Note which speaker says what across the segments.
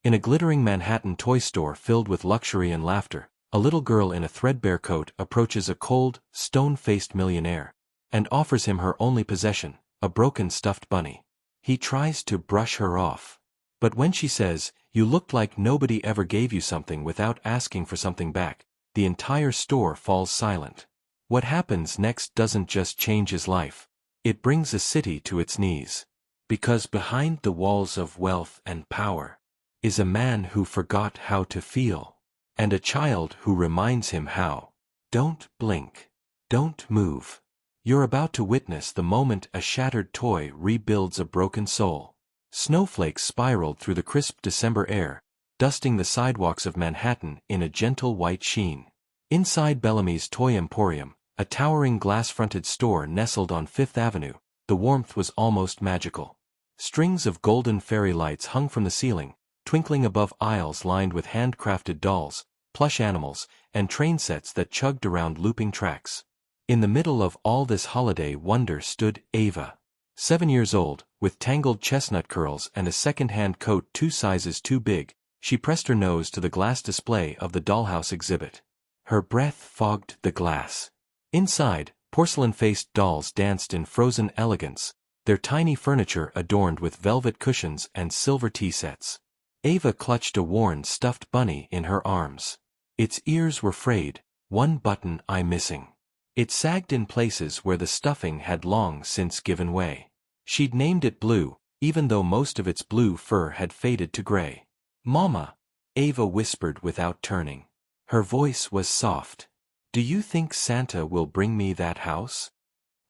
Speaker 1: In a glittering Manhattan toy store filled with luxury and laughter, a little girl in a threadbare coat approaches a cold, stone-faced millionaire and offers him her only possession, a broken stuffed bunny. He tries to brush her off. But when she says, "You looked like nobody ever gave you something without asking for something back," the entire store falls silent. What happens next doesn't just change his life. It brings a city to its knees. Because behind the walls of wealth and power is a man who forgot how to feel, and a child who reminds him how. Don't blink. Don't move. You're about to witness the moment a shattered toy rebuilds a broken soul. Snowflakes spiraled through the crisp December air, dusting the sidewalks of Manhattan in a gentle white sheen. Inside Bellamy's Toy Emporium, a towering glass-fronted store nestled on Fifth Avenue, the warmth was almost magical. Strings of golden fairy lights hung from the ceiling, twinkling above aisles lined with handcrafted dolls, plush animals, and train sets that chugged around looping tracks. In the middle of all this holiday wonder stood Ava. 7 years old, with tangled chestnut curls and a second-hand coat 2 sizes too big, she pressed her nose to the glass display of the dollhouse exhibit. Her breath fogged the glass. Inside, porcelain-faced dolls danced in frozen elegance, their tiny furniture adorned with velvet cushions and silver tea sets. Ava clutched a worn stuffed bunny in her arms. Its ears were frayed, one button eye missing. It sagged in places where the stuffing had long since given way. She'd named it Blue, even though most of its blue fur had faded to gray. "Mama," Ava whispered without turning. Her voice was soft. "Do you think Santa will bring me that house?"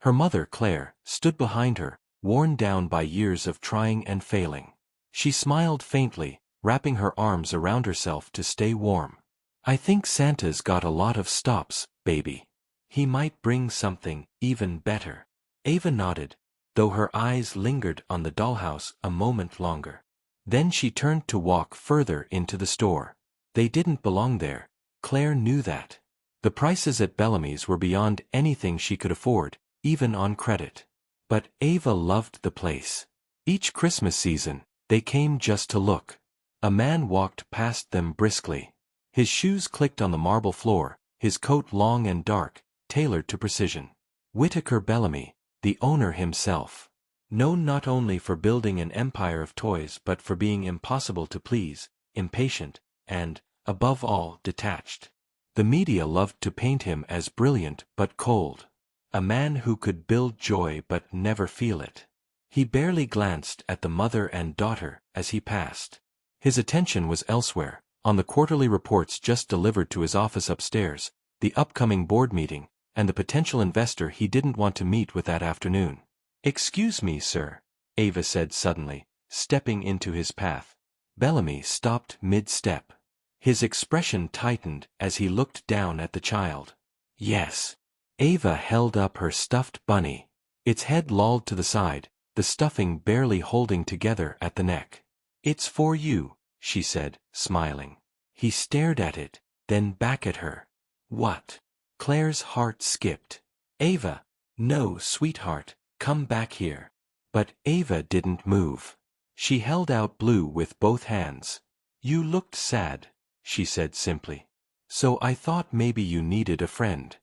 Speaker 1: Her mother, Claire, stood behind her, worn down by years of trying and failing. She smiled faintly, wrapping her arms around herself to stay warm. "I think Santa's got a lot of stops, baby. He might bring something even better." Ava nodded, though her eyes lingered on the dollhouse a moment longer. Then she turned to walk further into the store. They didn't belong there. Claire knew that. The prices at Bellamy's were beyond anything she could afford, even on credit. But Ava loved the place. Each Christmas season, they came just to look. A man walked past them briskly. His shoes clicked on the marble floor, his coat long and dark, tailored to precision. Whitaker Bellamy, the owner himself. Known not only for building an empire of toys but for being impossible to please, impatient, and, above all, detached. The media loved to paint him as brilliant but cold. A man who could build joy but never feel it. He barely glanced at the mother and daughter as he passed. His attention was elsewhere, on the quarterly reports just delivered to his office upstairs, the upcoming board meeting, and the potential investor he didn't want to meet with that afternoon. "Excuse me, sir," Ava said suddenly, stepping into his path. Bellamy stopped mid-step. His expression tightened as he looked down at the child. "Yes." Ava held up her stuffed bunny. Its head lolled to the side, the stuffing barely holding together at the neck. "It's for you," she said, smiling. He stared at it, then back at her. "What?" Claire's heart skipped. "Ava." "No, sweetheart, come back here." But Ava didn't move. She held out Blue with both hands. "You looked sad," she said simply. "So I thought maybe you needed a friend."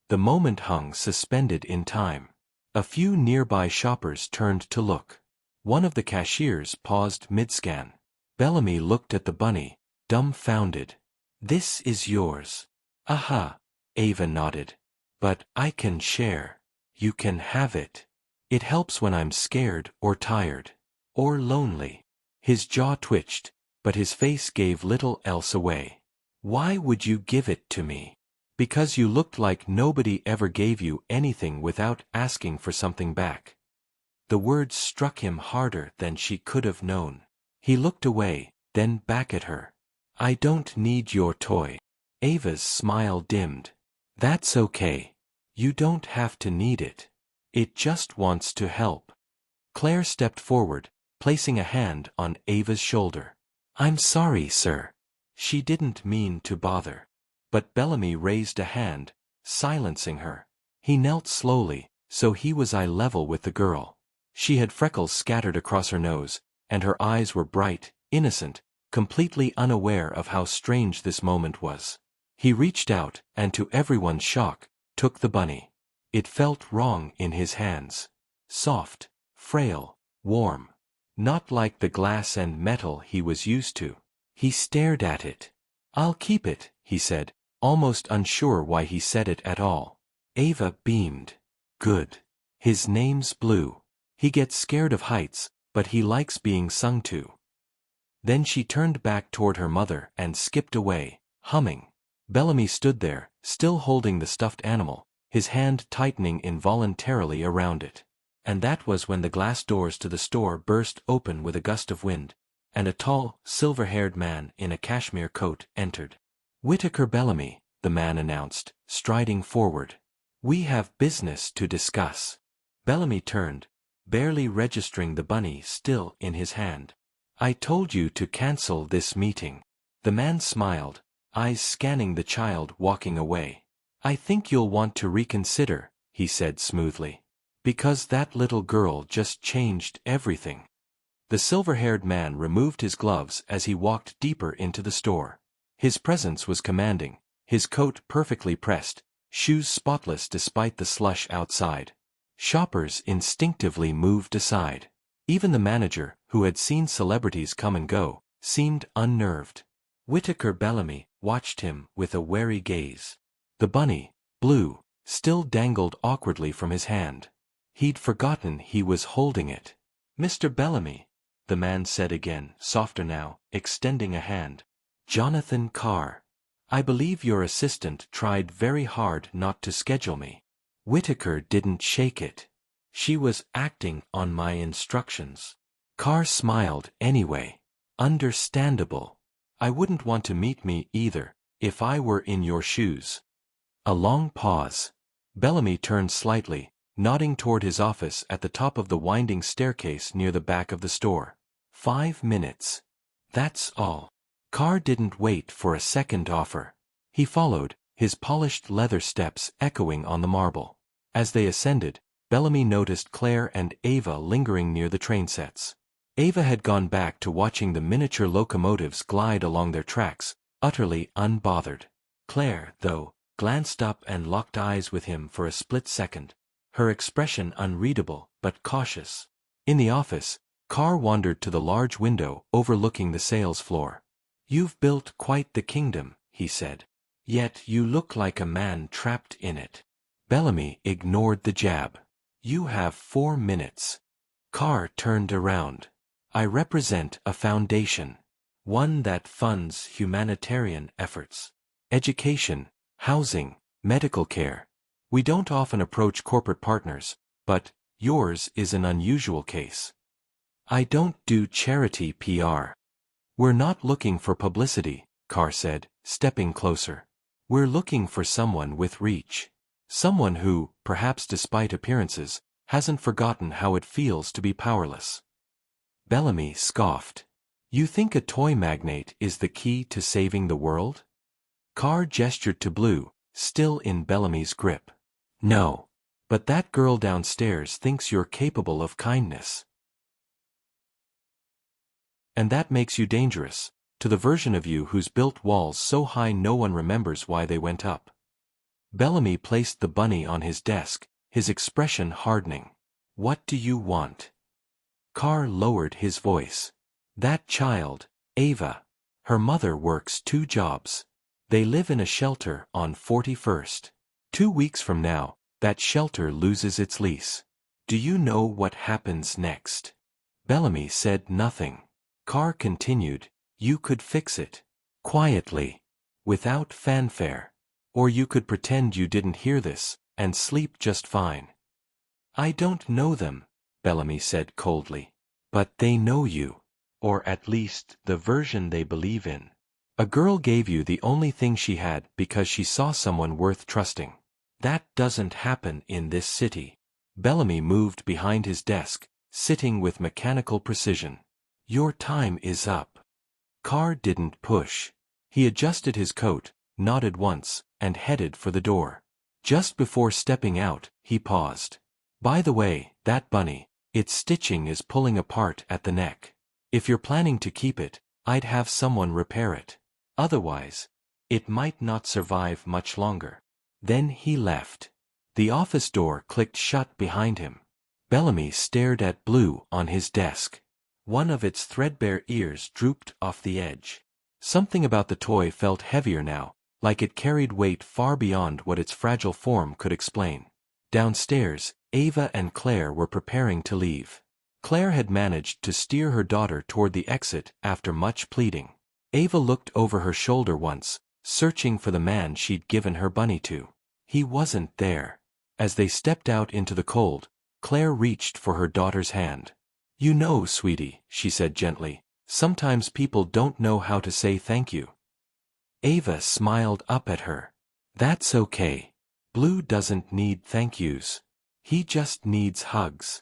Speaker 1: The moment hung suspended in time. A few nearby shoppers turned to look. One of the cashiers paused mid-scan. Bellamy looked at the bunny, dumbfounded. "This is yours." "Aha," Ava nodded. "But I can share." "You can have it. It helps when I'm scared or tired. Or lonely." His jaw twitched, but his face gave little else away. "Why would you give it to me?" "Because you looked like nobody ever gave you anything without asking for something back." The words struck him harder than she could have known. He looked away, then back at her. "I don't need your toy." Ava's smile dimmed. "That's okay. You don't have to need it. It just wants to help." Claire stepped forward, placing a hand on Ava's shoulder. "I'm sorry, sir." She didn't mean to bother. But Bellamy raised a hand, silencing her. He knelt slowly, so he was eye level with the girl. She had freckles scattered across her nose, and her eyes were bright, innocent, completely unaware of how strange this moment was. He reached out, and to everyone's shock, took the bunny. It felt wrong in his hands. Soft, frail, warm. Not like the glass and metal he was used to. He stared at it. "I'll keep it," he said, almost unsure why he said it at all. Ava beamed. "Good. His name's Blue. He gets scared of heights, but he likes being sung to." Then she turned back toward her mother and skipped away, humming. Bellamy stood there, still holding the stuffed animal, his hand tightening involuntarily around it. And that was when the glass doors to the store burst open with a gust of wind, and a tall, silver-haired man in a cashmere coat entered. "Whitaker Bellamy," the man announced, striding forward. "We have business to discuss." Bellamy turned, barely registering the bunny still in his hand. "I told you to cancel this meeting." The man smiled, eyes scanning the child walking away. "I think you'll want to reconsider," he said smoothly. "Because that little girl just changed everything." The silver-haired man removed his gloves as he walked deeper into the store. His presence was commanding, his coat perfectly pressed, shoes spotless despite the slush outside. Shoppers instinctively moved aside. Even the manager, who had seen celebrities come and go, seemed unnerved. Whitaker Bellamy watched him with a wary gaze. The bunny, Blue, still dangled awkwardly from his hand. He'd forgotten he was holding it. "Mr. Bellamy," the man said again, softer now, extending a hand. "Jonathan Carr. I believe your assistant tried very hard not to schedule me." Whitaker didn't shake it. "She was acting on my instructions." Carr smiled anyway. "Understandable. I wouldn't want to meet me either, if I were in your shoes." A long pause. Bellamy turned slightly, nodding toward his office at the top of the winding staircase near the back of the store. 5 minutes. That's all. Carr didn't wait for a second offer. He followed, his polished leather steps echoing on the marble. As they ascended, Bellamy noticed Claire and Ava lingering near the train sets. Ava had gone back to watching the miniature locomotives glide along their tracks, utterly unbothered. Claire, though, glanced up and locked eyes with him for a split second, her expression unreadable but cautious. In the office, Carr wandered to the large window overlooking the sales floor. "You've built quite the kingdom," he said. "Yet you look like a man trapped in it." Bellamy ignored the jab. "You have 4 minutes." Carr turned around. "I represent a foundation. One that funds humanitarian efforts. Education, housing, medical care. We don't often approach corporate partners, but yours is an unusual case." "I don't do charity PR." "We're not looking for publicity," Carr said, stepping closer. "We're looking for someone with reach. Someone who, perhaps despite appearances, hasn't forgotten how it feels to be powerless." Bellamy scoffed. "You think a toy magnate is the key to saving the world?" Carr gestured to Blue, still in Bellamy's grip. "No. But that girl downstairs thinks you're capable of kindness. And that makes you dangerous, to the version of you who's built walls so high no one remembers why they went up." Bellamy placed the bunny on his desk, his expression hardening. "What do you want?" Carr lowered his voice. "That child, Ava. Her mother works 2 jobs. They live in a shelter on 41st. 2 weeks from now, that shelter loses its lease. Do you know what happens next?" Bellamy said nothing. Carr continued, "You could fix it. Quietly. Without fanfare. Or you could pretend you didn't hear this, and sleep just fine." "I don't know them," Bellamy said coldly. "But they know you. Or at least, the version they believe in. A girl gave you the only thing she had because she saw someone worth trusting. That doesn't happen in this city." Bellamy moved behind his desk, sitting with mechanical precision. "Your time is up." Carr didn't push. He adjusted his coat, nodded once, and headed for the door. Just before stepping out, he paused. "By the way, that bunny, its stitching is pulling apart at the neck. If you're planning to keep it, I'd have someone repair it. Otherwise, it might not survive much longer. Then he left. The office door clicked shut behind him. Bellamy stared at Blue on his desk. One of its threadbare ears drooped off the edge. Something about the toy felt heavier now, like it carried weight far beyond what its fragile form could explain. Downstairs, Ava and Claire were preparing to leave. Claire had managed to steer her daughter toward the exit after much pleading. Ava looked over her shoulder once, searching for the man she'd given her bunny to. He wasn't there. As they stepped out into the cold, Claire reached for her daughter's hand. "You know, sweetie," she said gently, "sometimes people don't know how to say thank you." Ava smiled up at her. "That's okay. Blue doesn't need thank yous. He just needs hugs."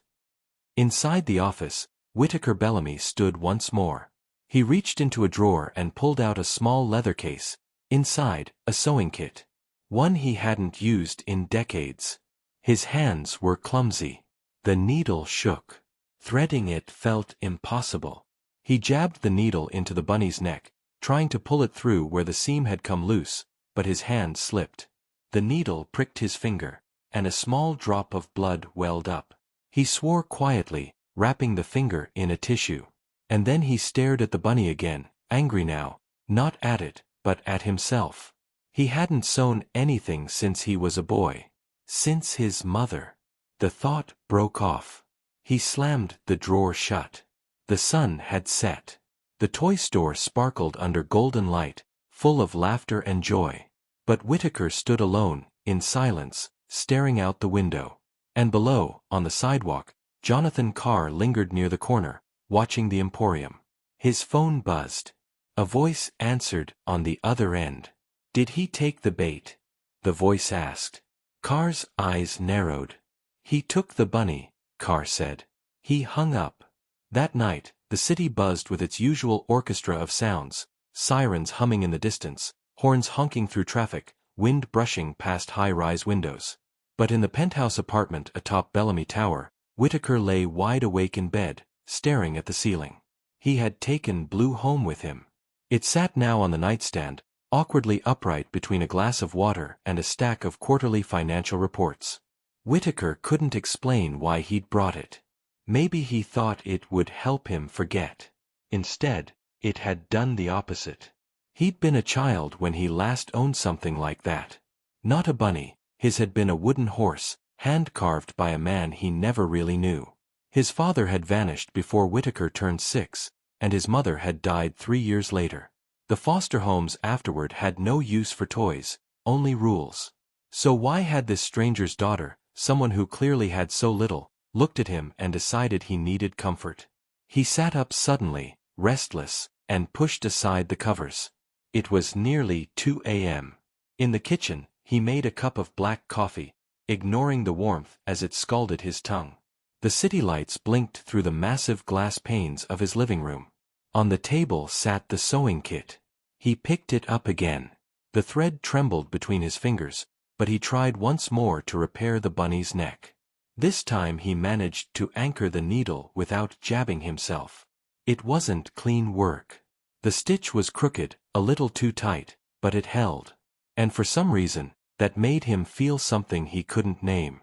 Speaker 1: Inside the office, Whitaker Bellamy stood once more. He reached into a drawer and pulled out a small leather case. Inside, a sewing kit. One he hadn't used in decades. His hands were clumsy. The needle shook. Threading it felt impossible. He jabbed the needle into the bunny's neck, trying to pull it through where the seam had come loose, but his hand slipped. The needle pricked his finger, and a small drop of blood welled up. He swore quietly, wrapping the finger in a tissue. And then he stared at the bunny again, angry now, not at it, but at himself. He hadn't sewn anything since he was a boy. Since his mother. The thought broke off. He slammed the drawer shut. The sun had set. The toy store sparkled under golden light, full of laughter and joy. But Whitaker stood alone, in silence, staring out the window. And below, on the sidewalk, Jonathan Carr lingered near the corner, watching the emporium. His phone buzzed. A voice answered on the other end. "Did he take the bait?" the voice asked. Carr's eyes narrowed. "He took the bunny," Carr said. He hung up. That night, the city buzzed with its usual orchestra of sounds, sirens humming in the distance, horns honking through traffic, wind brushing past high-rise windows. But in the penthouse apartment atop Bellamy Tower, Whitaker lay wide awake in bed, staring at the ceiling. He had taken Blue home with him. It sat now on the nightstand, awkwardly upright between a glass of water and a stack of quarterly financial reports. Whitaker couldn't explain why he'd brought it. Maybe he thought it would help him forget. Instead, it had done the opposite. He'd been a child when he last owned something like that. Not a bunny, his had been a wooden horse, hand-carved by a man he never really knew. His father had vanished before Whitaker turned 6, and his mother had died 3 years later. The foster homes afterward had no use for toys, only rules. So why had this stranger's daughter, someone who clearly had so little, looked at him and decided he needed comfort? He sat up suddenly, restless, and pushed aside the covers. It was nearly 2 a.m. In the kitchen, he made a cup of black coffee, ignoring the warmth as it scalded his tongue. The city lights blinked through the massive glass panes of his living room. On the table sat the sewing kit. He picked it up again. The thread trembled between his fingers, but he tried once more to repair the bunny's neck. This time he managed to anchor the needle without jabbing himself. It wasn't clean work. The stitch was crooked, a little too tight, but it held. And for some reason, that made him feel something he couldn't name.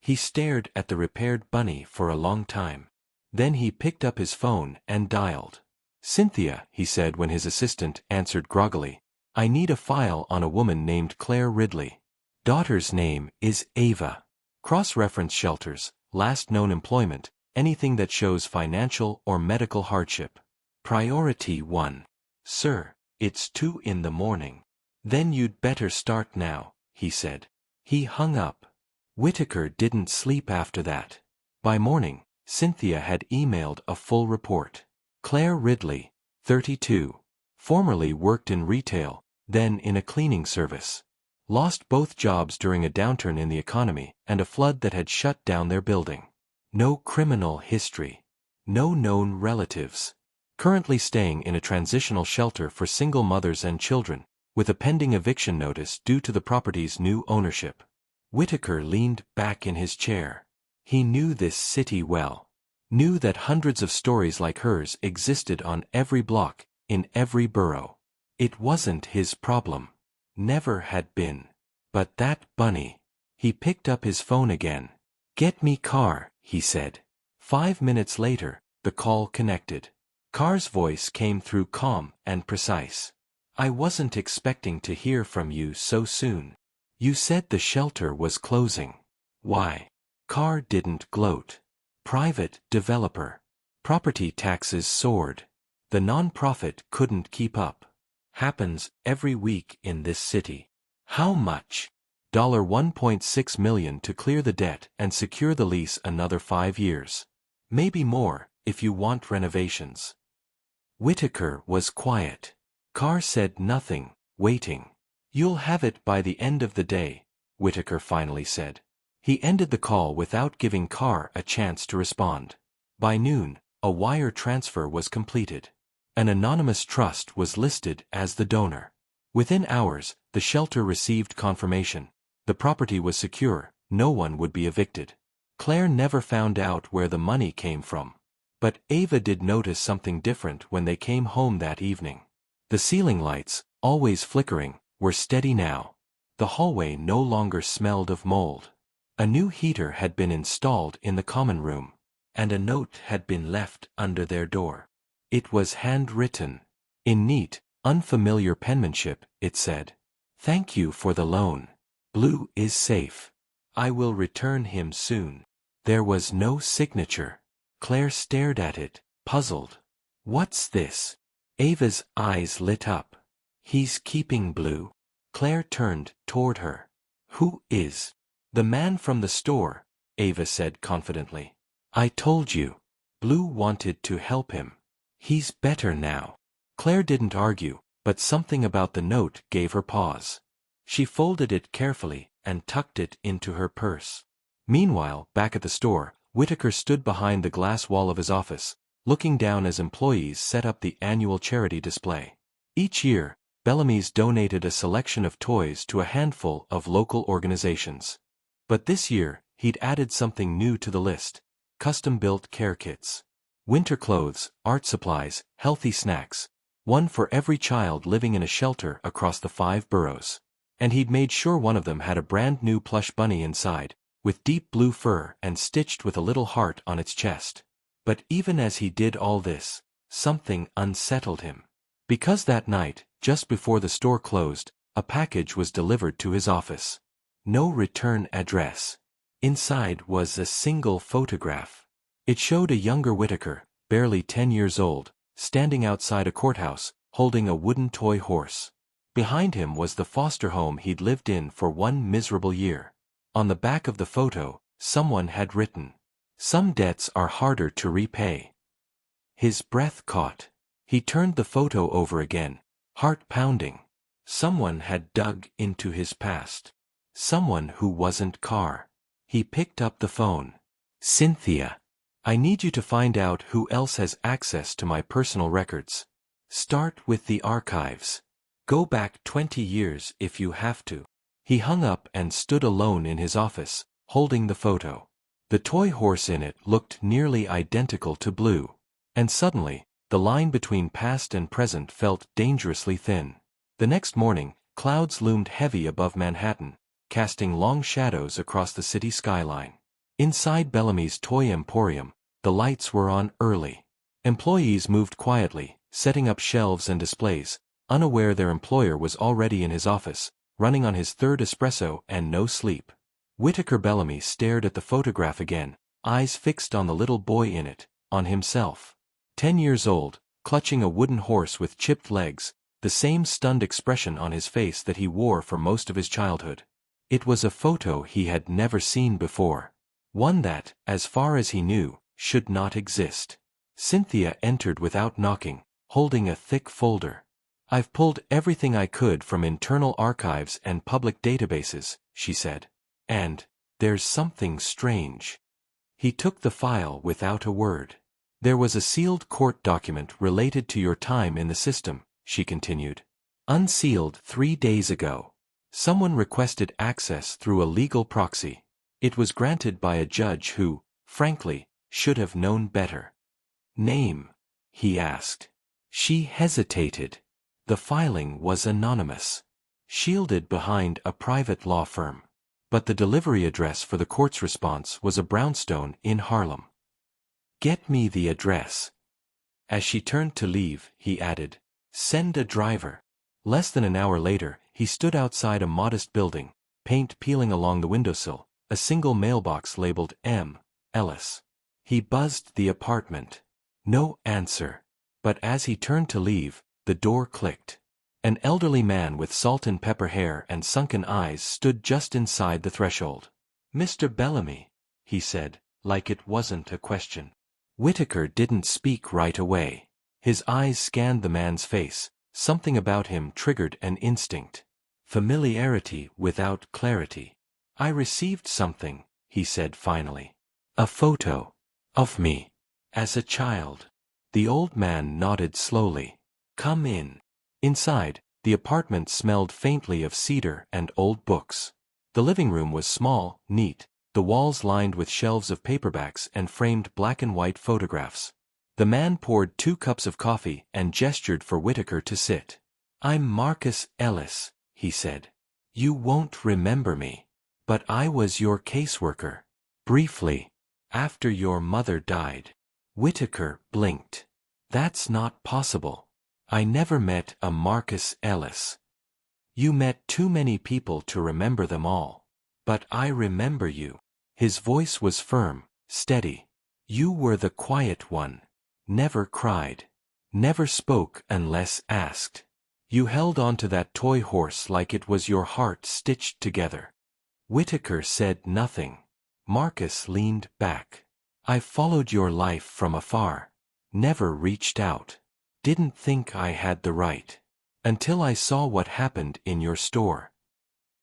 Speaker 1: He stared at the repaired bunny for a long time. Then he picked up his phone and dialed. "Cynthia," he said when his assistant answered groggily, "I need a file on a woman named Claire Ridley. Daughter's name is Ava. Cross-reference shelters, last known employment, anything that shows financial or medical hardship. Priority 1. Sir, it's 2 in the morning. Then you'd better start now," he said. He hung up. Whitaker didn't sleep after that. By morning, Cynthia had emailed a full report. Claire Ridley, 32. Formerly worked in retail, then in a cleaning service. Lost both jobs during a downturn in the economy and a flood that had shut down their building. No criminal history. No known relatives. Currently staying in a transitional shelter for single mothers and children, with a pending eviction notice due to the property's new ownership. Whitaker leaned back in his chair. He knew this city well. Knew that hundreds of stories like hers existed on every block, in every borough. It wasn't his problem. Never had been. But that bunny. He picked up his phone again. "Get me Car," he said. 5 minutes later, the call connected. Car's voice came through calm and precise. "I wasn't expecting to hear from you so soon. You said the shelter was closing." "Why?" Carr didn't gloat. "Private developer. Property taxes soared. The non-profit couldn't keep up. Happens every week in this city." "How much?" $1.6 million to clear the debt and secure the lease another 5 years. Maybe more, if you want renovations. Whitaker was quiet. Carr said nothing, waiting. "You'll have it by the end of the day," Whitaker finally said. He ended the call without giving Carr a chance to respond. By noon, a wire transfer was completed. An anonymous trust was listed as the donor. Within hours, the shelter received confirmation. The property was secure, no one would be evicted. Claire never found out where the money came from. But Ava did notice something different when they came home that evening. The ceiling lights, always flickering, were steady now. The hallway no longer smelled of mold. A new heater had been installed in the common room, and a note had been left under their door. It was handwritten. In neat, unfamiliar penmanship, it said, "Thank you for the loan. Blue is safe. I will return him soon." There was no signature. Claire stared at it, puzzled. "What's this?" Ava's eyes lit up. "He's keeping Blue." Claire turned toward her. "Who is?" "The man from the store," Ava said confidently. "I told you. Blue wanted to help him. He's better now." Claire didn't argue, but something about the note gave her pause. She folded it carefully and tucked it into her purse. Meanwhile, back at the store, Whitaker stood behind the glass wall of his office, looking down as employees set up the annual charity display. Each year, Bellamy's donated a selection of toys to a handful of local organizations. But this year, he'd added something new to the list: custom-built care kits. Winter clothes, art supplies, healthy snacks. One for every child living in a shelter across the 5 boroughs. And he'd made sure one of them had a brand new plush bunny inside, with deep blue fur and stitched with a little heart on its chest. But even as he did all this, something unsettled him. Because that night, just before the store closed, a package was delivered to his office. No return address. Inside was a single photograph. It showed a younger Whitaker, barely 10 years old, standing outside a courthouse, holding a wooden toy horse. Behind him was the foster home he'd lived in for 1 miserable year. On the back of the photo, someone had written, "Some debts are harder to repay." His breath caught. He turned the photo over again, heart pounding. Someone had dug into his past. Someone who wasn't Carr. He picked up the phone. "Cynthia. I need you to find out who else has access to my personal records. Start with the archives. Go back 20 years if you have to." He hung up and stood alone in his office, holding the photo. The toy horse in it looked nearly identical to Blue. And suddenly, the line between past and present felt dangerously thin. The next morning, clouds loomed heavy above Manhattan, casting long shadows across the city skyline. Inside Bellamy's toy emporium, the lights were on early. Employees moved quietly, setting up shelves and displays, unaware their employer was already in his office, running on his 3rd espresso and no sleep. Whitaker Bellamy stared at the photograph again, eyes fixed on the little boy in it, on himself. 10 years old, clutching a wooden horse with chipped legs, the same stunned expression on his face that he wore for most of his childhood. It was a photo he had never seen before. One that, as far as he knew, should not exist. Cynthia entered without knocking, holding a thick folder. "I've pulled everything I could from internal archives and public databases," she said. "And there's something strange." He took the file without a word. "There was a sealed court document related to your time in the system," she continued. "Unsealed 3 days ago. Someone requested access through a legal proxy. It was granted by a judge who, frankly, should have known better." "Name?" he asked. She hesitated. The filing was anonymous, shielded behind a private law firm. But the delivery address for the court's response was a brownstone in Harlem. "Get me the address." As she turned to leave, he added, "Send a driver." Less than an hour later, he stood outside a modest building, paint peeling along the windowsill, a single mailbox labeled M. Ellis. He buzzed the apartment. No answer. But as he turned to leave, the door clicked. An elderly man with salt and pepper hair and sunken eyes stood just inside the threshold. "Mr. Bellamy," he said, like it wasn't a question. Whitaker didn't speak right away. His eyes scanned the man's face. Something about him triggered an instinct. Familiarity without clarity. "I received something," he said finally. "A photo. Of me. As a child." The old man nodded slowly. "Come in." Inside, the apartment smelled faintly of cedar and old books. The living room was small, neat, the walls lined with shelves of paperbacks and framed black and white photographs. The man poured 2 cups of coffee and gestured for Whitaker to sit. "I'm Marcus Ellis," he said. "You won't remember me. But I was your caseworker. Briefly. After your mother died." Whitaker blinked. "That's not possible. I never met a Marcus Ellis." "You met too many people to remember them all. But I remember you." His voice was firm, steady. "You were the quiet one. Never cried. Never spoke unless asked. You held on to that toy horse like it was your heart stitched together." Whitaker said nothing. Marcus leaned back. "I followed your life from afar. Never reached out. Didn't think I had the right. Until I saw what happened in your store."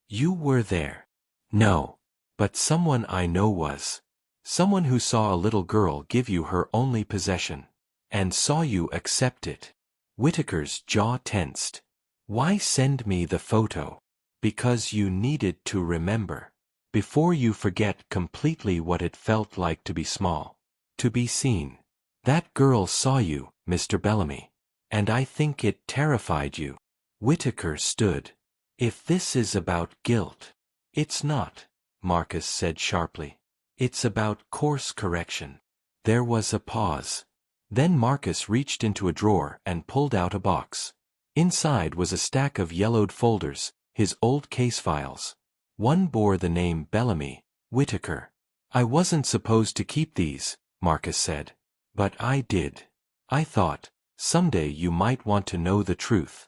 Speaker 1: "You were there." "No. But someone I know was. Someone who saw a little girl give you her only possession. And saw you accept it." Whitaker's jaw tensed. "Why send me the photo?" "Because you needed to remember. Before you forget completely what it felt like to be small. To be seen. That girl saw you, Mr. Bellamy. And I think it terrified you." Whitaker stood. "If this is about guilt." "It's not," Marcus said sharply. "It's about course correction." There was a pause. Then Marcus reached into a drawer and pulled out a box. Inside was a stack of yellowed folders, his old case files. One bore the name Bellamy, Whitaker. "I wasn't supposed to keep these," Marcus said. "But I did. I thought, someday you might want to know the truth."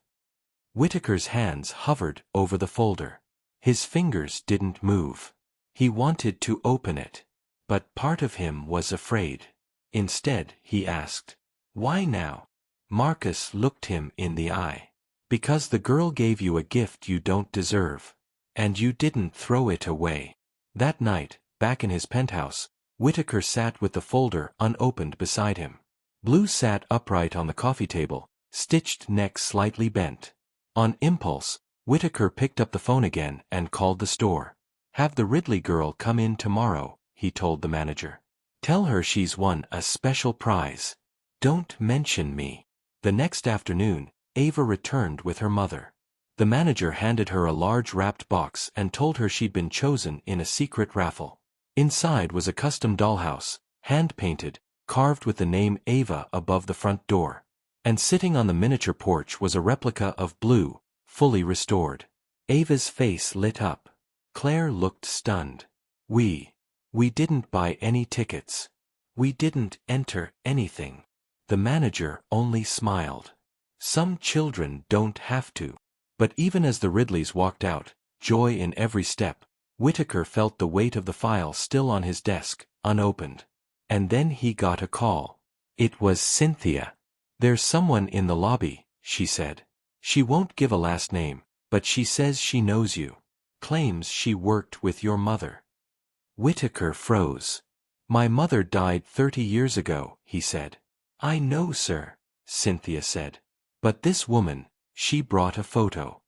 Speaker 1: Whitaker's hands hovered over the folder. His fingers didn't move. He wanted to open it. But part of him was afraid. Instead, he asked, "Why now?" Marcus looked him in the eye. "Because the girl gave you a gift you don't deserve. And you didn't throw it away." That night, back in his penthouse, Whitaker sat with the folder unopened beside him. Blue sat upright on the coffee table, stitched neck slightly bent. On impulse, Whitaker picked up the phone again and called the store. "Have the Ridley girl come in tomorrow," he told the manager. "Tell her she's won a special prize. Don't mention me." The next afternoon, Ava returned with her mother. The manager handed her a large wrapped box and told her she'd been chosen in a secret raffle. Inside was a custom dollhouse, hand-painted, carved with the name Ava above the front door. And sitting on the miniature porch was a replica of Blue, fully restored. Ava's face lit up. Claire looked stunned. We didn't buy any tickets. We didn't enter anything." The manager only smiled. "Some children don't have to." But even as the Ridleys walked out, joy in every step, Whitaker felt the weight of the file still on his desk, unopened. And then he got a call. It was Cynthia. "There's someone in the lobby," she said. "She won't give a last name, but she says she knows you. Claims she worked with your mother." Whitaker froze. "My mother died 30 years ago," he said. "I know, sir," Cynthia said. "But this woman, she brought a photo."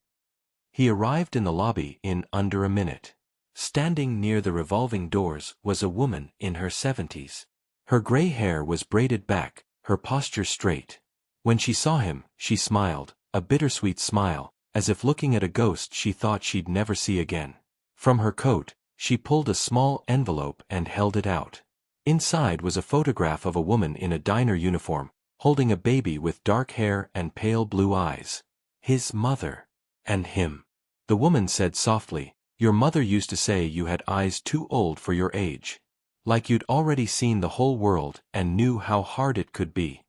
Speaker 1: He arrived in the lobby in under a minute. Standing near the revolving doors was a woman in her 70s. Her gray hair was braided back, her posture straight. When she saw him, she smiled, a bittersweet smile, as if looking at a ghost she thought she'd never see again. From her coat, she pulled a small envelope and held it out. Inside was a photograph of a woman in a diner uniform, holding a baby with dark hair and pale blue eyes. His mother. And him. The woman said softly, "Your mother used to say you had eyes too old for your age. Like you'd already seen the whole world and knew how hard it could be."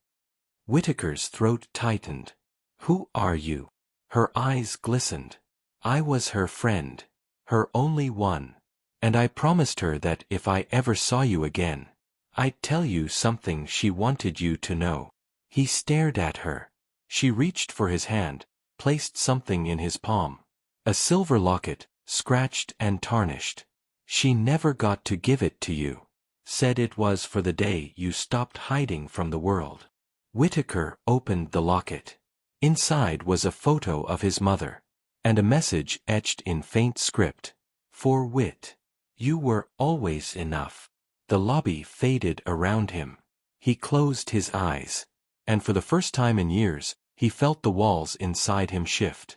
Speaker 1: Whitaker's throat tightened. "Who are you?" Her eyes glistened. "I was her friend. Her only one. And I promised her that if I ever saw you again, I'd tell you something she wanted you to know." He stared at her. She reached for his hand, placed something in his palm. A silver locket, scratched and tarnished. "She never got to give it to you. Said it was for the day you stopped hiding from the world." Whitaker opened the locket. Inside was a photo of his mother. And a message etched in faint script. "For Whit. You were always enough." The lobby faded around him. He closed his eyes. And for the first time in years, he felt the walls inside him shift.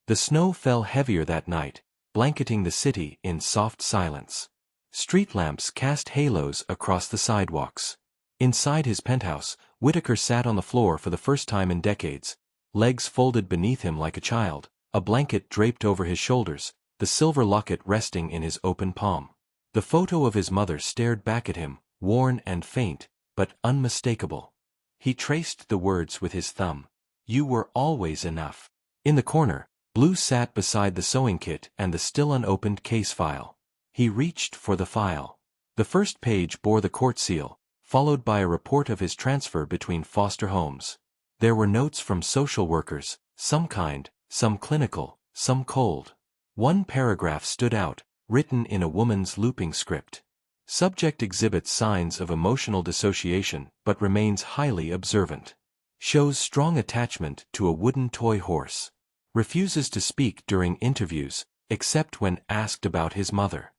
Speaker 1: The snow fell heavier that night, blanketing the city in soft silence. Street lamps cast halos across the sidewalks. Inside his penthouse, Whitaker sat on the floor for the first time in decades, legs folded beneath him like a child, a blanket draped over his shoulders, the silver locket resting in his open palm. The photo of his mother stared back at him, worn and faint, but unmistakable. He traced the words with his thumb. "You were always enough." In the corner, Blue sat beside the sewing kit and the still unopened case file. He reached for the file. The first page bore the court seal, followed by a report of his transfer between foster homes. There were notes from social workers, some kind, some clinical, some cold. One paragraph stood out, written in a woman's looping script. Subject exhibits signs of emotional dissociation but remains highly observant. Shows strong attachment to a wooden toy horse. Refuses to speak during interviews, except when asked about his mother.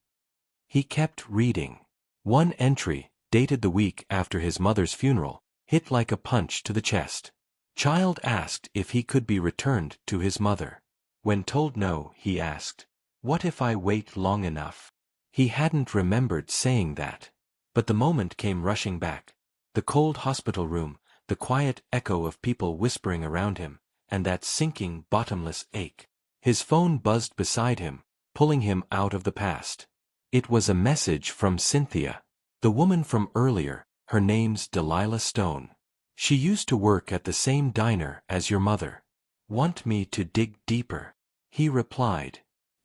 Speaker 1: He kept reading. One entry, dated the week after his mother's funeral, hit like a punch to the chest. Child asked if he could be returned to his mother. When told no, he asked, "What if I wait long enough?" He hadn't remembered saying that. But the moment came rushing back. The cold hospital room, the quiet echo of people whispering around him, and that sinking, bottomless ache. His phone buzzed beside him, pulling him out of the past. It was a message from Cynthia. The woman from earlier, her name's Delilah Stone. "She used to work at the same diner as your mother. Want me to dig deeper?" He replied,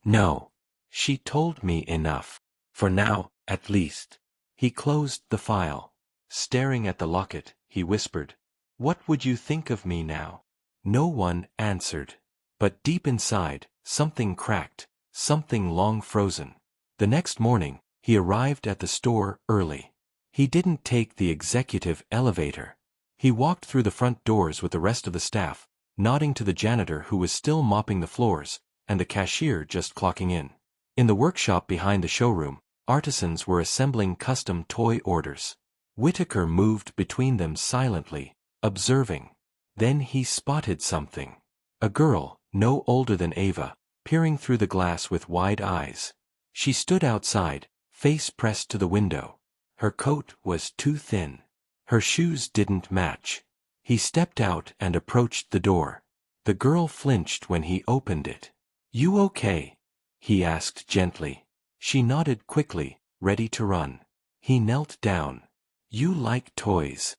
Speaker 1: "No. She told me enough. For now, at least." He closed the file. Staring at the locket, he whispered, "What would you think of me now?" No one answered. But deep inside, something cracked, something long frozen. The next morning, he arrived at the store early. He didn't take the executive elevator. He walked through the front doors with the rest of the staff, nodding to the janitor who was still mopping the floors, and the cashier just clocking in. In the workshop behind the showroom, artisans were assembling custom toy orders. Whitaker moved between them silently, observing. Then he spotted something. A girl, no older than Ava, peering through the glass with wide eyes. She stood outside, face pressed to the window. Her coat was too thin. Her shoes didn't match. He stepped out and approached the door. The girl flinched when he opened it. "You okay?" he asked gently. She nodded quickly, ready to run. He knelt down. "You like toys?"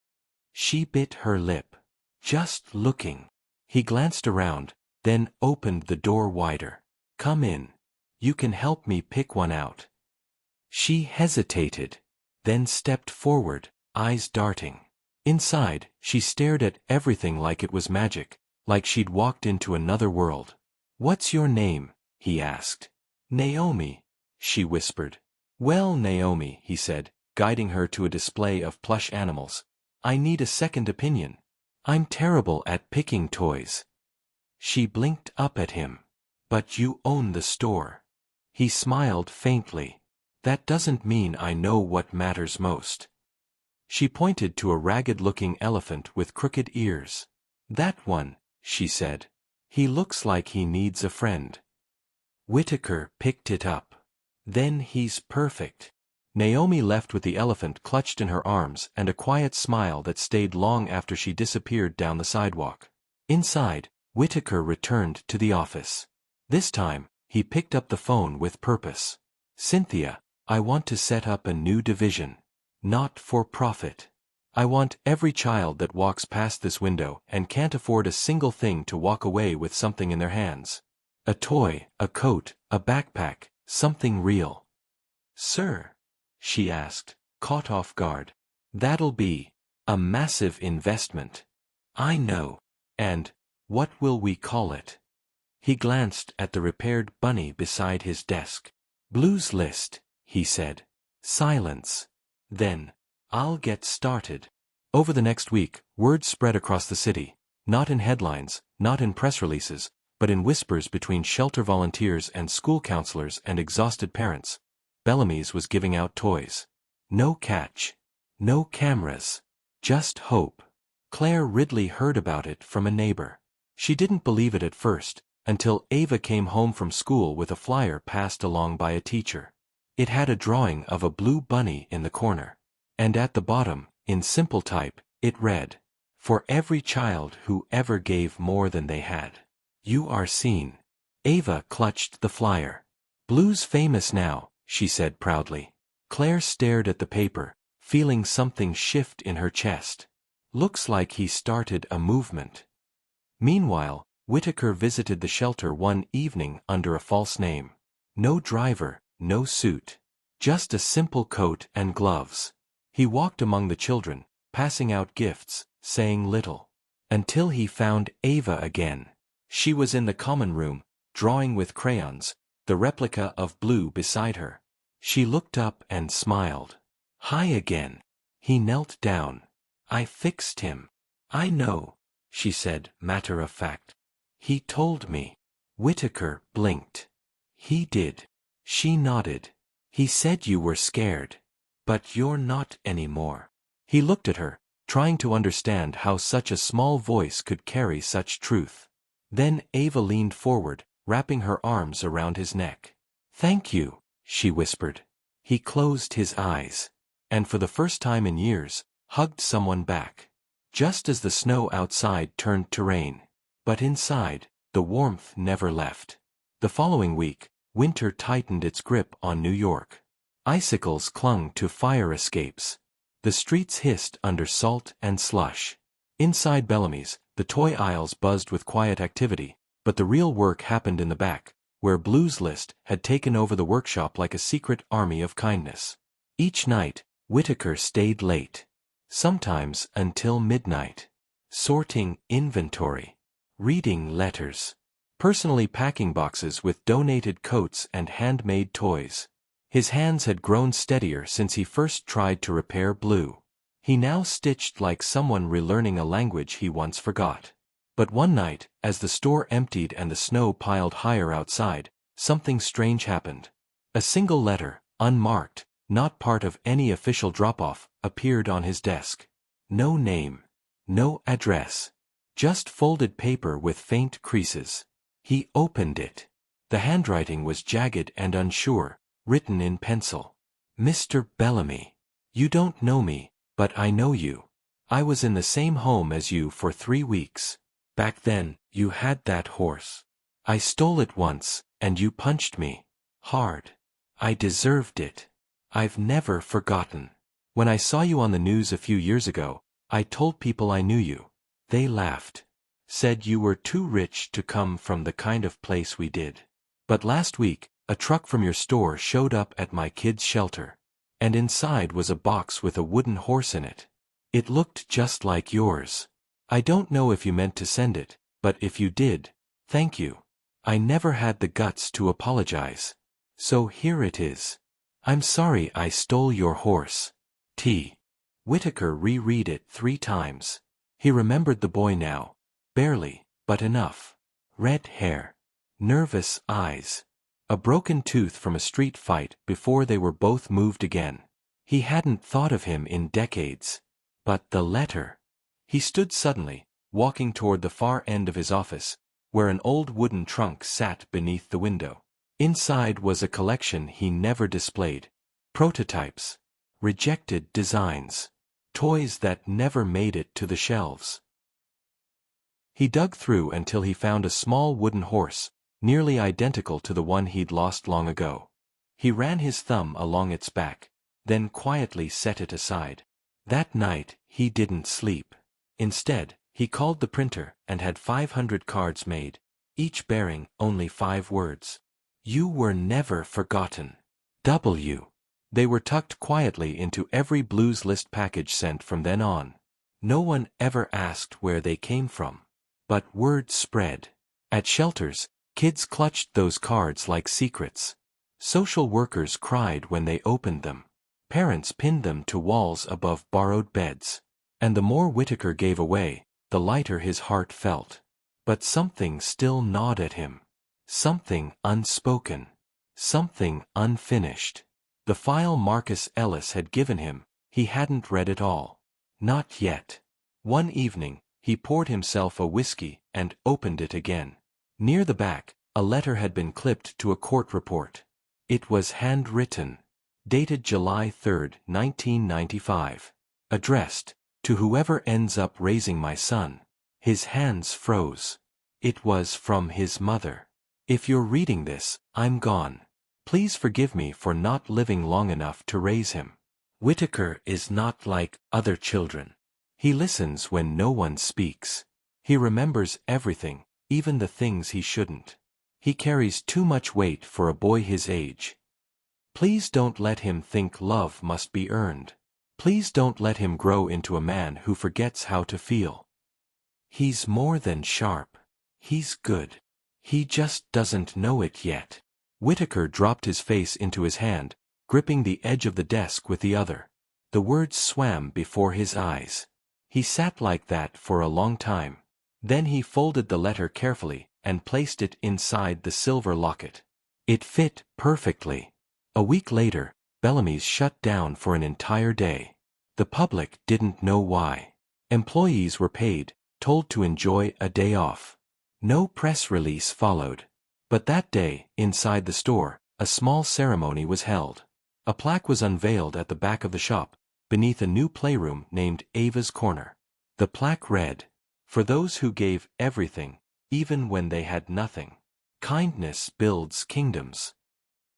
Speaker 1: She bit her lip. "Just looking." He glanced around, then opened the door wider. "Come in. You can help me pick one out." She hesitated, then stepped forward, eyes darting. Inside, she stared at everything like it was magic, like she'd walked into another world. "What's your name?" he asked. "Naomi," she whispered. "Well, Naomi," he said, guiding her to a display of plush animals. "I need a second opinion. I'm terrible at picking toys." She blinked up at him. "But you own the store." He smiled faintly. "That doesn't mean I know what matters most." She pointed to a ragged-looking elephant with crooked ears. "That one," she said. "He looks like he needs a friend." Whitaker picked it up. "Then he's perfect." Naomi left with the elephant clutched in her arms and a quiet smile that stayed long after she disappeared down the sidewalk. Inside, Whitaker returned to the office. This time, he picked up the phone with purpose. "Cynthia, I want to set up a new division. Not for profit. I want every child that walks past this window and can't afford a single thing to walk away with something in their hands. A toy, a coat, a backpack, something real." "Sir?" she asked, caught off guard. "That'll be a massive investment." "I know. And what will we call it?" He glanced at the repaired bunny beside his desk. "Blues List," he said. Silence. Then, "I'll get started." Over the next week, word spread across the city, not in headlines, not in press releases, but in whispers between shelter volunteers and school counselors and exhausted parents. Bellamy's was giving out toys. No catch. No cameras. Just hope. Claire Ridley heard about it from a neighbor. She didn't believe it at first, until Ava came home from school with a flyer passed along by a teacher. It had a drawing of a blue bunny in the corner. And at the bottom, in simple type, it read, "For every child who ever gave more than they had, you are seen." Ava clutched the flyer. "Blue's famous now," she said proudly. Claire stared at the paper, feeling something shift in her chest. "Looks like he started a movement." Meanwhile, Whitaker visited the shelter one evening under a false name. No driver, no suit. Just a simple coat and gloves. He walked among the children, passing out gifts, saying little. Until he found Ava again. She was in the common room, drawing with crayons, the replica of Blue beside her. She looked up and smiled. "Hi again." He knelt down. "I fixed him." "I know," she said, matter of fact. "He told me." Whitaker blinked. "He did." She nodded. "He said you were scared. But you're not anymore." He looked at her, trying to understand how such a small voice could carry such truth. Then Ava leaned forward, wrapping her arms around his neck. "Thank you," she whispered. He closed his eyes. And for the first time in years, hugged someone back. Just as the snow outside turned to rain. But inside, the warmth never left. The following week, winter tightened its grip on New York. Icicles clung to fire escapes. The streets hissed under salt and slush. Inside Bellamy's, the toy aisles buzzed with quiet activity, but the real work happened in the back, where Blue's List had taken over the workshop like a secret army of kindness. Each night, Whitaker stayed late. Sometimes until midnight. Sorting inventory. Reading letters. Personally packing boxes with donated coats and handmade toys. His hands had grown steadier since he first tried to repair Blue. He now stitched like someone relearning a language he once forgot. But one night, as the store emptied and the snow piled higher outside, something strange happened. A single letter, unmarked, not part of any official drop-off, appeared on his desk. No name. No address. Just folded paper with faint creases. He opened it. The handwriting was jagged and unsure, written in pencil. "Mr. Bellamy. You don't know me, but I know you. I was in the same home as you for 3 weeks. Back then, you had that horse. I stole it once, and you punched me. Hard. I deserved it. I've never forgotten. When I saw you on the news a few years ago, I told people I knew you. They laughed. Said you were too rich to come from the kind of place we did. But last week, a truck from your store showed up at my kids' shelter. And inside was a box with a wooden horse in it. It looked just like yours. I don't know if you meant to send it, but if you did, thank you. I never had the guts to apologize. So here it is. I'm sorry I stole your horse. T. Whitaker reread it 3 times. He remembered the boy now. Barely, but enough. Red hair. Nervous eyes. A broken tooth from a street fight before they were both moved again. He hadn't thought of him in decades. But the letter. He stood suddenly, walking toward the far end of his office, where an old wooden trunk sat beneath the window. Inside was a collection he never displayed. Prototypes. Rejected designs. Toys that never made it to the shelves. He dug through until he found a small wooden horse, nearly identical to the one he'd lost long ago. He ran his thumb along its back, then quietly set it aside. That night, he didn't sleep. Instead, he called the printer and had 500 cards made, each bearing only 5 words. You were never forgotten. W. They were tucked quietly into every Blues List package sent from then on. No one ever asked where they came from. But word spread. At shelters, kids clutched those cards like secrets. Social workers cried when they opened them. Parents pinned them to walls above borrowed beds. And the more Whitaker gave away, the lighter his heart felt. But something still gnawed at him. Something unspoken. Something unfinished. The file Marcus Ellis had given him, he hadn't read it all. Not yet. One evening, he poured himself a whiskey and opened it again. Near the back, a letter had been clipped to a court report. It was handwritten. Dated July 3, 1995. Addressed, to whoever ends up raising my son. His hands froze. It was from his mother. If you're reading this, I'm gone. Please forgive me for not living long enough to raise him. Whitaker is not like other children. He listens when no one speaks. He remembers everything, even the things he shouldn't. He carries too much weight for a boy his age. Please don't let him think love must be earned. Please don't let him grow into a man who forgets how to feel. He's more than sharp. He's good. He just doesn't know it yet. Whitaker dropped his face into his hand, gripping the edge of the desk with the other. The words swam before his eyes. He sat like that for a long time. Then he folded the letter carefully and placed it inside the silver locket. It fit perfectly. A week later, Bellamy's shut down for an entire day. The public didn't know why. Employees were paid, told to enjoy a day off. No press release followed. But that day, inside the store, a small ceremony was held. A plaque was unveiled at the back of the shop, beneath a new playroom named Ava's Corner. The plaque read, "For those who gave everything, even when they had nothing. Kindness builds kingdoms."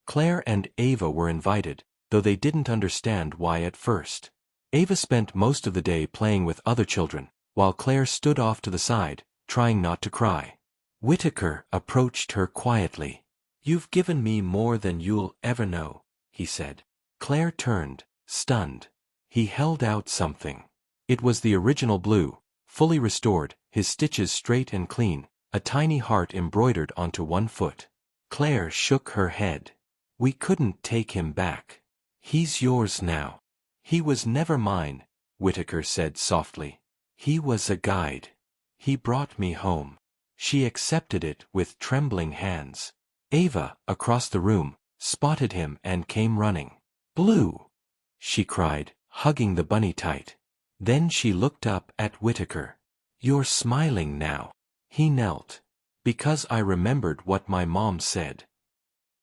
Speaker 1: Claire and Ava were invited, though they didn't understand why at first. Ava spent most of the day playing with other children, while Claire stood off to the side, trying not to cry. Whitaker approached her quietly. "You've given me more than you'll ever know," he said. Claire turned, stunned. He held out something. It was the original blue, fully restored, his stitches straight and clean, a tiny heart embroidered onto one foot. Claire shook her head. "We couldn't take him back. He's yours now." "He was never mine," Whitaker said softly. "He was a guide. He brought me home." She accepted it with trembling hands. Ava, across the room, spotted him and came running. "Blue!" she cried, hugging the bunny tight. Then she looked up at Whitaker. "You're smiling now." He knelt. "Because I remembered what my mom said."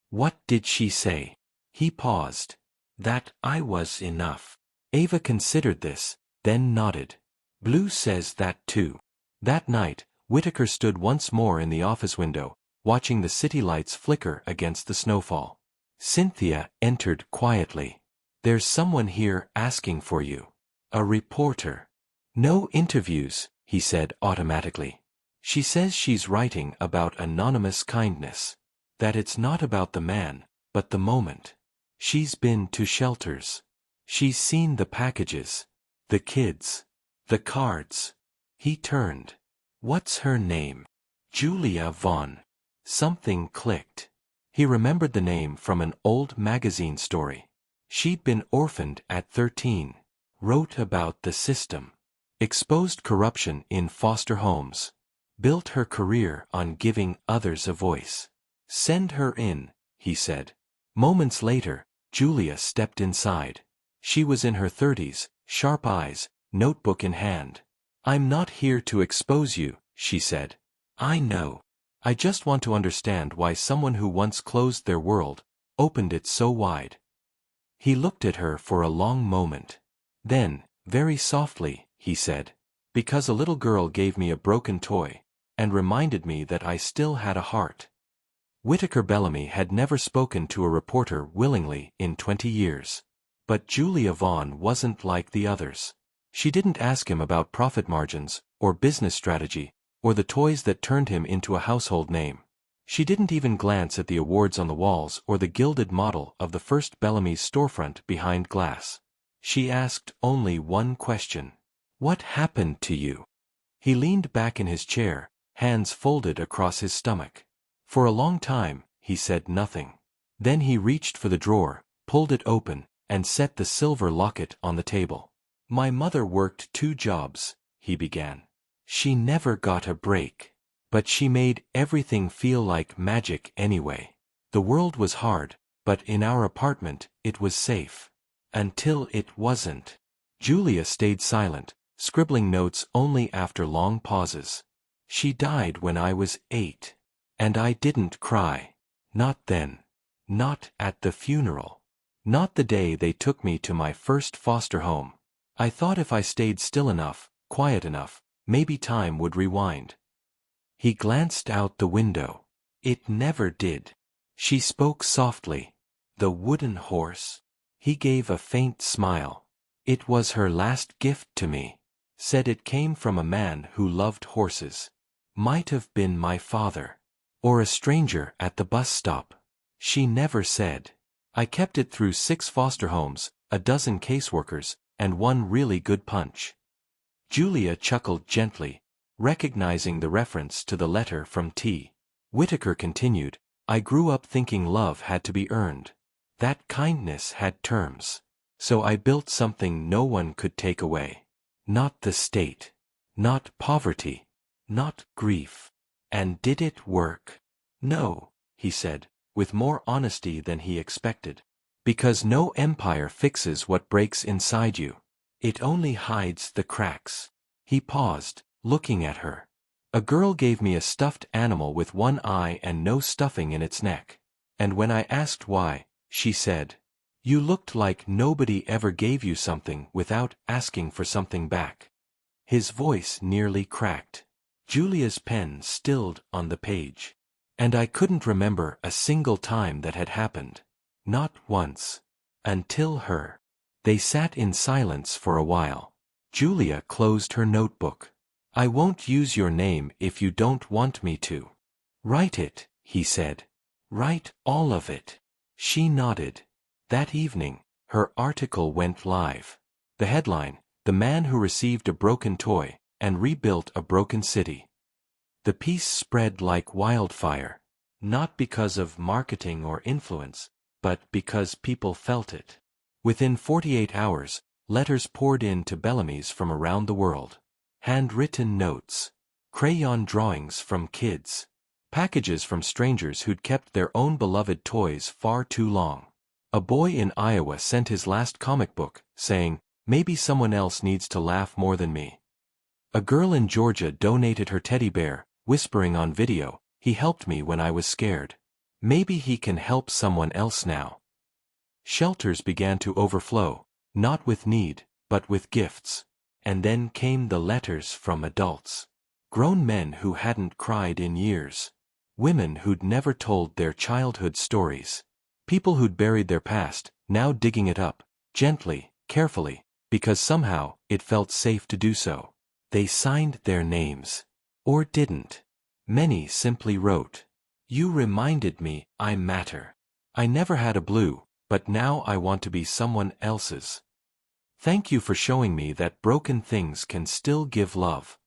Speaker 1: "What did she say?" He paused. "That I was enough." Ava considered this, then nodded. "Blue says that too." That night, Whitaker stood once more in the office window, watching the city lights flicker against the snowfall. Cynthia entered quietly. "There's someone here asking for you." "A reporter." "No interviews," he said automatically. "She says she's writing about anonymous kindness. That it's not about the man, but the moment. She's been to shelters. She's seen the packages. The kids. The cards." He turned. "What's her name?" "Julia Vaughn." Something clicked. He remembered the name from an old magazine story. She'd been orphaned at 13. Wrote about the system. Exposed corruption in foster homes. Built her career on giving others a voice. "Send her in," he said. Moments later, Julia stepped inside. She was in her 30s, sharp eyes, notebook in hand. "I'm not here to expose you," she said. "I know. I just want to understand why someone who once closed their world, opened it so wide." He looked at her for a long moment. Then, very softly, he said, "Because a little girl gave me a broken toy, and reminded me that I still had a heart." Whittaker Bellamy had never spoken to a reporter willingly in 20 years. But Julia Vaughn wasn't like the others. She didn't ask him about profit margins, or business strategy, or the toys that turned him into a household name. She didn't even glance at the awards on the walls or the gilded model of the first Bellamy's storefront behind glass. She asked only one question. "What happened to you?" He leaned back in his chair, hands folded across his stomach. For a long time, he said nothing. Then he reached for the drawer, pulled it open, and set the silver locket on the table. "My mother worked 2 jobs, he began. "She never got a break. But she made everything feel like magic anyway. The world was hard, but in our apartment, it was safe. Until it wasn't." Julia stayed silent, scribbling notes only after long pauses. "She died when I was 8. And I didn't cry. Not then. Not at the funeral. Not the day they took me to my first foster home. I thought if I stayed still enough, quiet enough, maybe time would rewind." He glanced out the window. "It never did." She spoke softly. "The wooden horse?" He gave a faint smile. "It was her last gift to me. Said it came from a man who loved horses. Might have been my father. Or a stranger at the bus stop. She never said. I kept it through 6 foster homes, a dozen caseworkers, and 1 really good punch." Julia chuckled gently, recognizing the reference to the letter from T. Whittaker continued, "I grew up thinking love had to be earned. That kindness had terms. So I built something no one could take away. Not the state. Not poverty. Not grief. And did it work?" "No," he said, with more honesty than he expected. "Because no empire fixes what breaks inside you. It only hides the cracks." He paused, looking at her. "A girl gave me a stuffed animal with 1 eye and no stuffing in its neck. And when I asked why, she said, 'You looked like nobody ever gave you something without asking for something back.'" His voice nearly cracked. Julia's pen stilled on the page. "And I couldn't remember a single time that had happened. Not once. Until her." They sat in silence for a while. Julia closed her notebook. "I won't use your name if you don't want me to." "Write it," he said. "Write all of it." She nodded. That evening, her article went live. The headline, "The Man Who Received a Broken Toy and Rebuilt a Broken City." The piece spread like wildfire. Not because of marketing or influence, but because people felt it. Within 48 hours, letters poured in to Bellamy's from around the world. Handwritten notes. Crayon drawings from kids. Packages from strangers who'd kept their own beloved toys far too long. A boy in Iowa sent his last comic book, saying, "Maybe someone else needs to laugh more than me." A girl in Georgia donated her teddy bear, whispering on video, "He helped me when I was scared. Maybe he can help someone else now." Shelters began to overflow, not with need, but with gifts. And then came the letters from adults. Grown men who hadn't cried in years. Women who'd never told their childhood stories. People who'd buried their past, now digging it up, gently, carefully, because somehow it felt safe to do so. They signed their names. Or didn't. Many simply wrote, "You reminded me I matter. I never had a blue, but now I want to be someone else's. Thank you for showing me that broken things can still give love."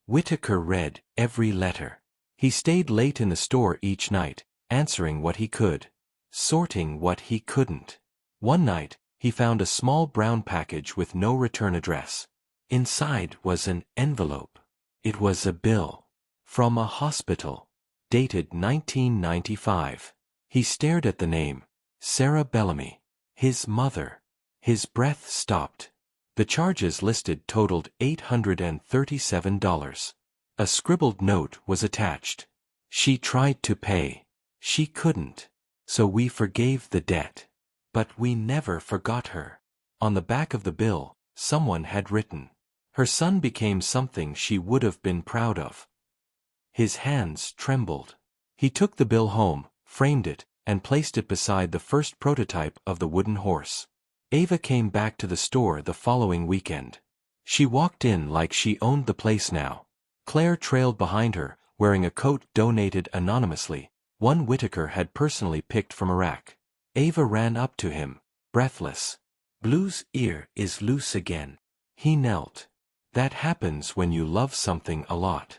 Speaker 1: Whittaker read every letter. He stayed late in the store each night, answering what he could, sorting what he couldn't. One night, he found a small brown package with no return address. Inside was an envelope. It was a bill. From a hospital. Dated 1995. He stared at the name, Sarah Bellamy. His mother. His breath stopped. The charges listed totaled $837. A scribbled note was attached. She tried to pay. She couldn't. So we forgave the debt. But we never forgot her. On the back of the bill, someone had written, "Her son became something she would have been proud of." His hands trembled. He took the bill home, framed it, and placed it beside the first prototype of the wooden horse. Ava came back to the store the following weekend. She walked in like she owned the place now. Claire trailed behind her, wearing a coat donated anonymously, one Whitaker had personally picked from a rack. Ava ran up to him, breathless. "Blue's ear is loose again." He knelt. "That happens when you love something a lot.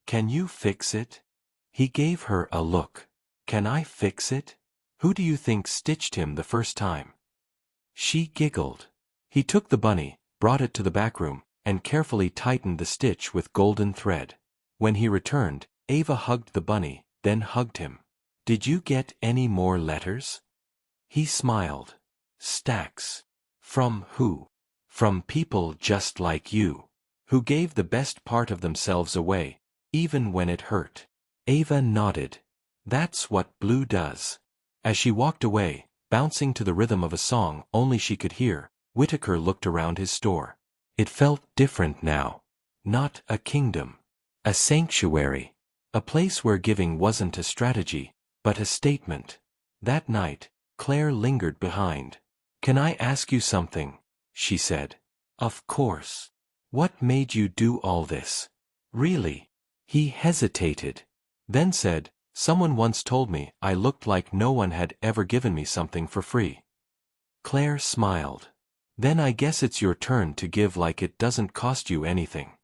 Speaker 1: Can you fix it?" He gave her a look. "Can I fix it? Who do you think stitched him the first time?" She giggled. He took the bunny, brought it to the back room, and carefully tightened the stitch with golden thread. When he returned, Ava hugged the bunny, then hugged him. "Did you get any more letters?" He smiled. "Stacks. From who?" "From people just like you, who gave the best part of themselves away, even when it hurt." Ava nodded. "That's what Blue does." As she walked away, bouncing to the rhythm of a song only she could hear, Whitaker looked around his store. It felt different now. Not a kingdom. A sanctuary. A place where giving wasn't a strategy, but a statement. That night, Claire lingered behind. "Can I ask you something?" she said. "Of course. What made you do all this? Really?" He hesitated. Then said, "Someone once told me I looked like no one had ever given me something for free." Claire smiled. "Then I guess it's your turn to give like it doesn't cost you anything."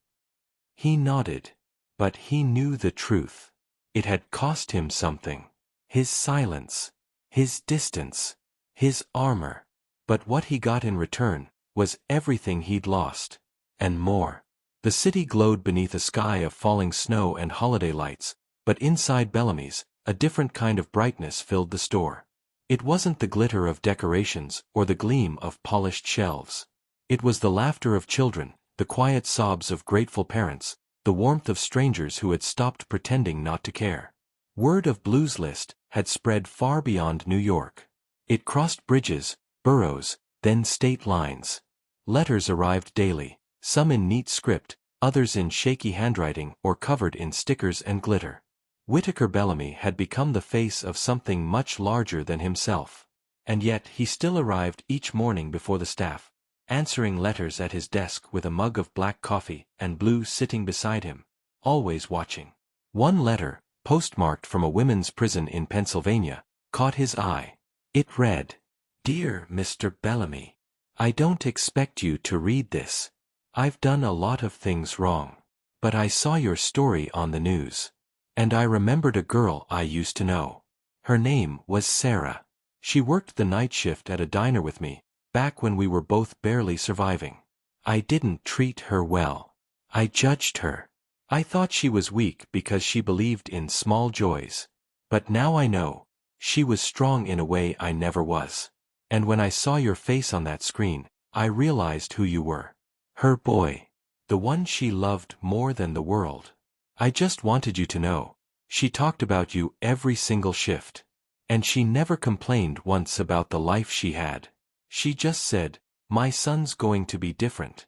Speaker 1: He nodded. But he knew the truth. It had cost him something. His silence. His distance. His armor. But what he got in return was everything he'd lost. And more. The city glowed beneath a sky of falling snow and holiday lights, but inside Bellamy's, a different kind of brightness filled the store. It wasn't the glitter of decorations or the gleam of polished shelves. It was the laughter of children, the quiet sobs of grateful parents, the warmth of strangers who had stopped pretending not to care. Word of Blue's List had spread far beyond New York. It crossed bridges, boroughs, then state lines. Letters arrived daily, some in neat script, others in shaky handwriting or covered in stickers and glitter. Whitaker Bellamy had become the face of something much larger than himself. And yet he still arrived each morning before the staff, answering letters at his desk with a mug of black coffee and Blue sitting beside him, always watching. One letter, postmarked from a women's prison in Pennsylvania, caught his eye. It read, "Dear Mr. Bellamy, I don't expect you to read this. I've done a lot of things wrong. But I saw your story on the news. And I remembered a girl I used to know. Her name was Sarah. She worked the night shift at a diner with me, back when we were both barely surviving. I didn't treat her well. I judged her. I thought she was weak because she believed in small joys. But now I know, she was strong in a way I never was. And when I saw your face on that screen, I realized who you were. Her boy. The one she loved more than the world. I just wanted you to know. She talked about you every single shift. And she never complained once about the life she had. She just said, my son's going to be different.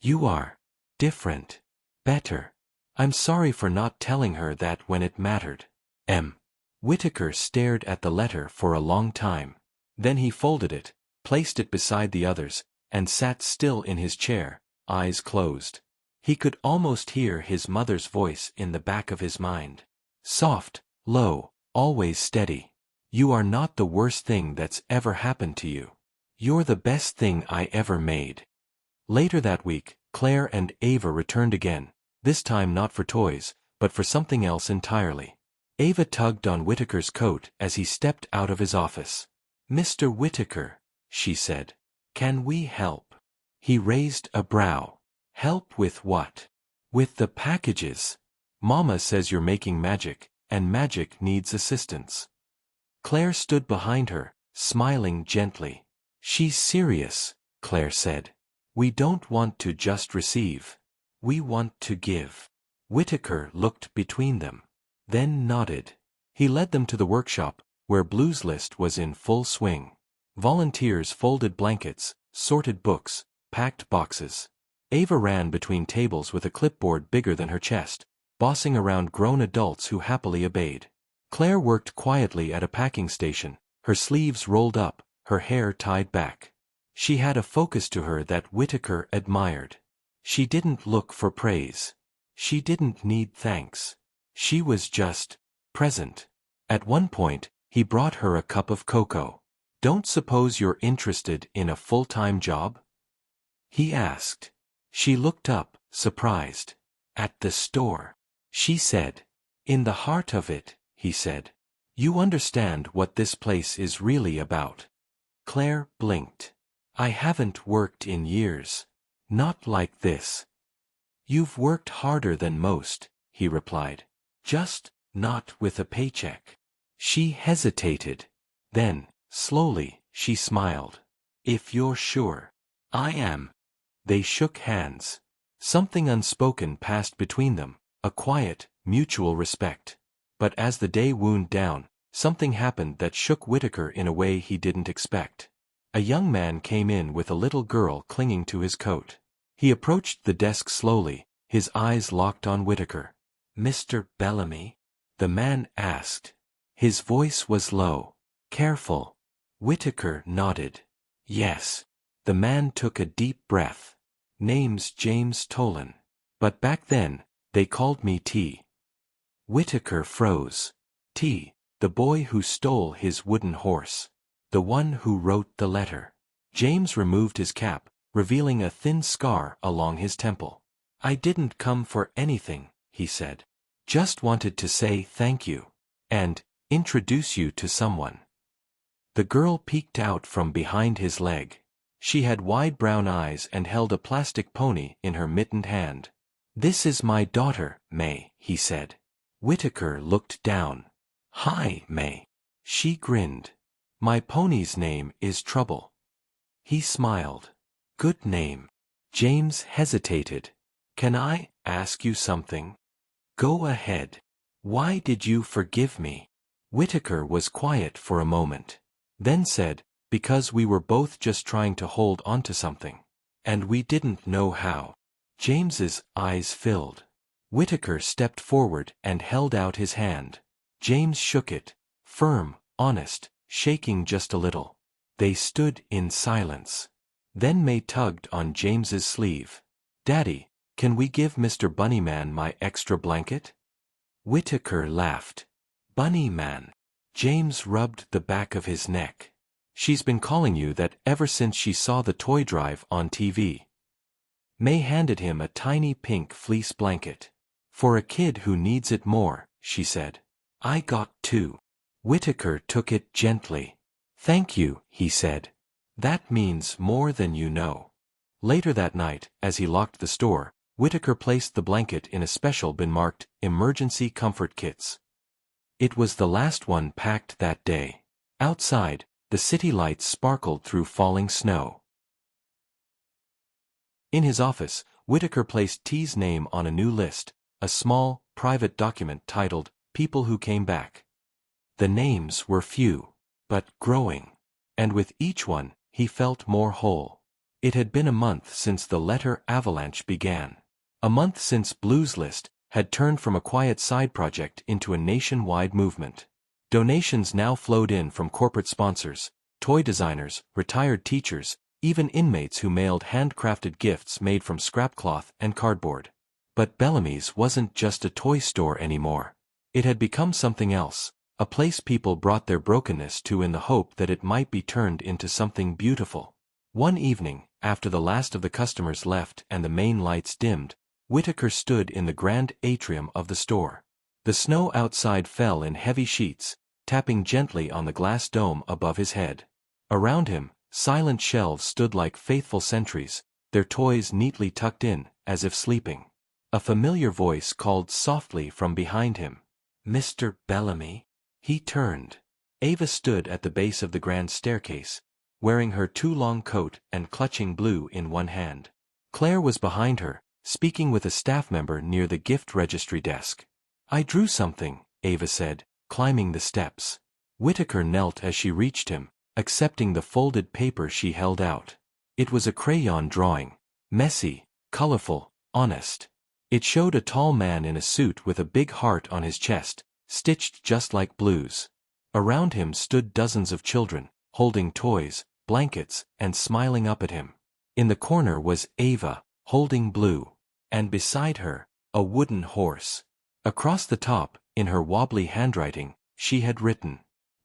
Speaker 1: You are. Different. Better. I'm sorry for not telling her that when it mattered. M. Whitaker stared at the letter for a long time. Then he folded it, placed it beside the others, and sat still in his chair, eyes closed. He could almost hear his mother's voice in the back of his mind. Soft, low, always steady. You are not the worst thing that's ever happened to you. You're the best thing I ever made. Later that week, Claire and Ava returned again, this time not for toys, but for something else entirely. Ava tugged on Whitaker's coat as he stepped out of his office. Mr. Whitaker, she said, can we help? He raised a brow. Help with what? With the packages. Mama says you're making magic, and magic needs assistance. Claire stood behind her, smiling gently. "She's serious," Claire said. "We don't want to just receive. We want to give." Whitaker looked between them, then nodded. He led them to the workshop, where Blue's List was in full swing. Volunteers folded blankets, sorted books, packed boxes. Ava ran between tables with a clipboard bigger than her chest, bossing around grown adults who happily obeyed. Claire worked quietly at a packing station, her sleeves rolled up, her hair tied back. She had a focus to her that Whitaker admired. She didn't look for praise. She didn't need thanks. She was just present. At one point, he brought her a cup of cocoa. "Don't suppose you're interested in a full-time job?" he asked. She looked up, surprised. "At the store," she said. "In the heart of it," he said. "You understand what this place is really about." Claire blinked. "I haven't worked in years. Not like this." "You've worked harder than most," he replied. "Just not with a paycheck." She hesitated. Then, slowly, she smiled. "If you're sure." "I am." They shook hands. Something unspoken passed between them, a quiet, mutual respect. But as the day wound down, something happened that shook Whitaker in a way he didn't expect. A young man came in with a little girl clinging to his coat. He approached the desk slowly, his eyes locked on Whitaker. "Mr. Bellamy?" the man asked. His voice was low, careful. Whitaker nodded. "Yes." The man took a deep breath. "Name's James Tolan. But back then, they called me T." Whitaker froze. T, the boy who stole his wooden horse. The one who wrote the letter. James removed his cap, revealing a thin scar along his temple. "I didn't come for anything," he said. "Just wanted to say thank you. And introduce you to someone." The girl peeked out from behind his leg. She had wide brown eyes and held a plastic pony in her mittened hand. "This is my daughter, May," he said. Whitaker looked down. "Hi, May." She grinned. "My pony's name is Trouble." He smiled. "Good name." James hesitated. "Can I ask you something?" "Go ahead." "Why did you forgive me?" Whitaker was quiet for a moment. Then said, "Because we were both just trying to hold onto something. And we didn't know how." James's eyes filled. Whitaker stepped forward and held out his hand. James shook it, firm, honest, shaking just a little. They stood in silence. Then May tugged on James's sleeve. "Daddy, can we give Mr. Bunnyman my extra blanket?" Whitaker laughed. "Bunnyman." James rubbed the back of his neck. "She's been calling you that ever since she saw the toy drive on TV." May handed him a tiny pink fleece blanket. "For a kid who needs it more," she said. "I got two." Whitaker took it gently. "Thank you," he said. "That means more than you know." Later that night, as he locked the store, Whitaker placed the blanket in a special bin marked Emergency Comfort Kits. It was the last one packed that day. Outside, the city lights sparkled through falling snow. In his office, Whitaker placed T's name on a new list, a small, private document titled People Who Came Back. The names were few, but growing. And with each one, he felt more whole. It had been a month since the letter avalanche began. A month since Blue's List had turned from a quiet side project into a nationwide movement. Donations now flowed in from corporate sponsors, toy designers, retired teachers, even inmates who mailed handcrafted gifts made from scrap cloth and cardboard. But Bellamy's wasn't just a toy store anymore. It had become something else, a place people brought their brokenness to in the hope that it might be turned into something beautiful. One evening, after the last of the customers left and the main lights dimmed, Whitaker stood in the grand atrium of the store. The snow outside fell in heavy sheets, tapping gently on the glass dome above his head. Around him, silent shelves stood like faithful sentries, their toys neatly tucked in, as if sleeping. A familiar voice called softly from behind him. "Mr. Bellamy?" He turned. Ava stood at the base of the grand staircase, wearing her too-long coat and clutching Blue in one hand. Claire was behind her, speaking with a staff member near the gift registry desk. "I drew something," Ava said, climbing the steps. Whitaker knelt as she reached him, accepting the folded paper she held out. It was a crayon drawing. Messy, colorful, honest. It showed a tall man in a suit with a big heart on his chest, stitched just like Blue's. Around him stood dozens of children, holding toys, blankets, and smiling up at him. In the corner was Ava, holding Blue. And beside her, a wooden horse. Across the top, in her wobbly handwriting, she had written,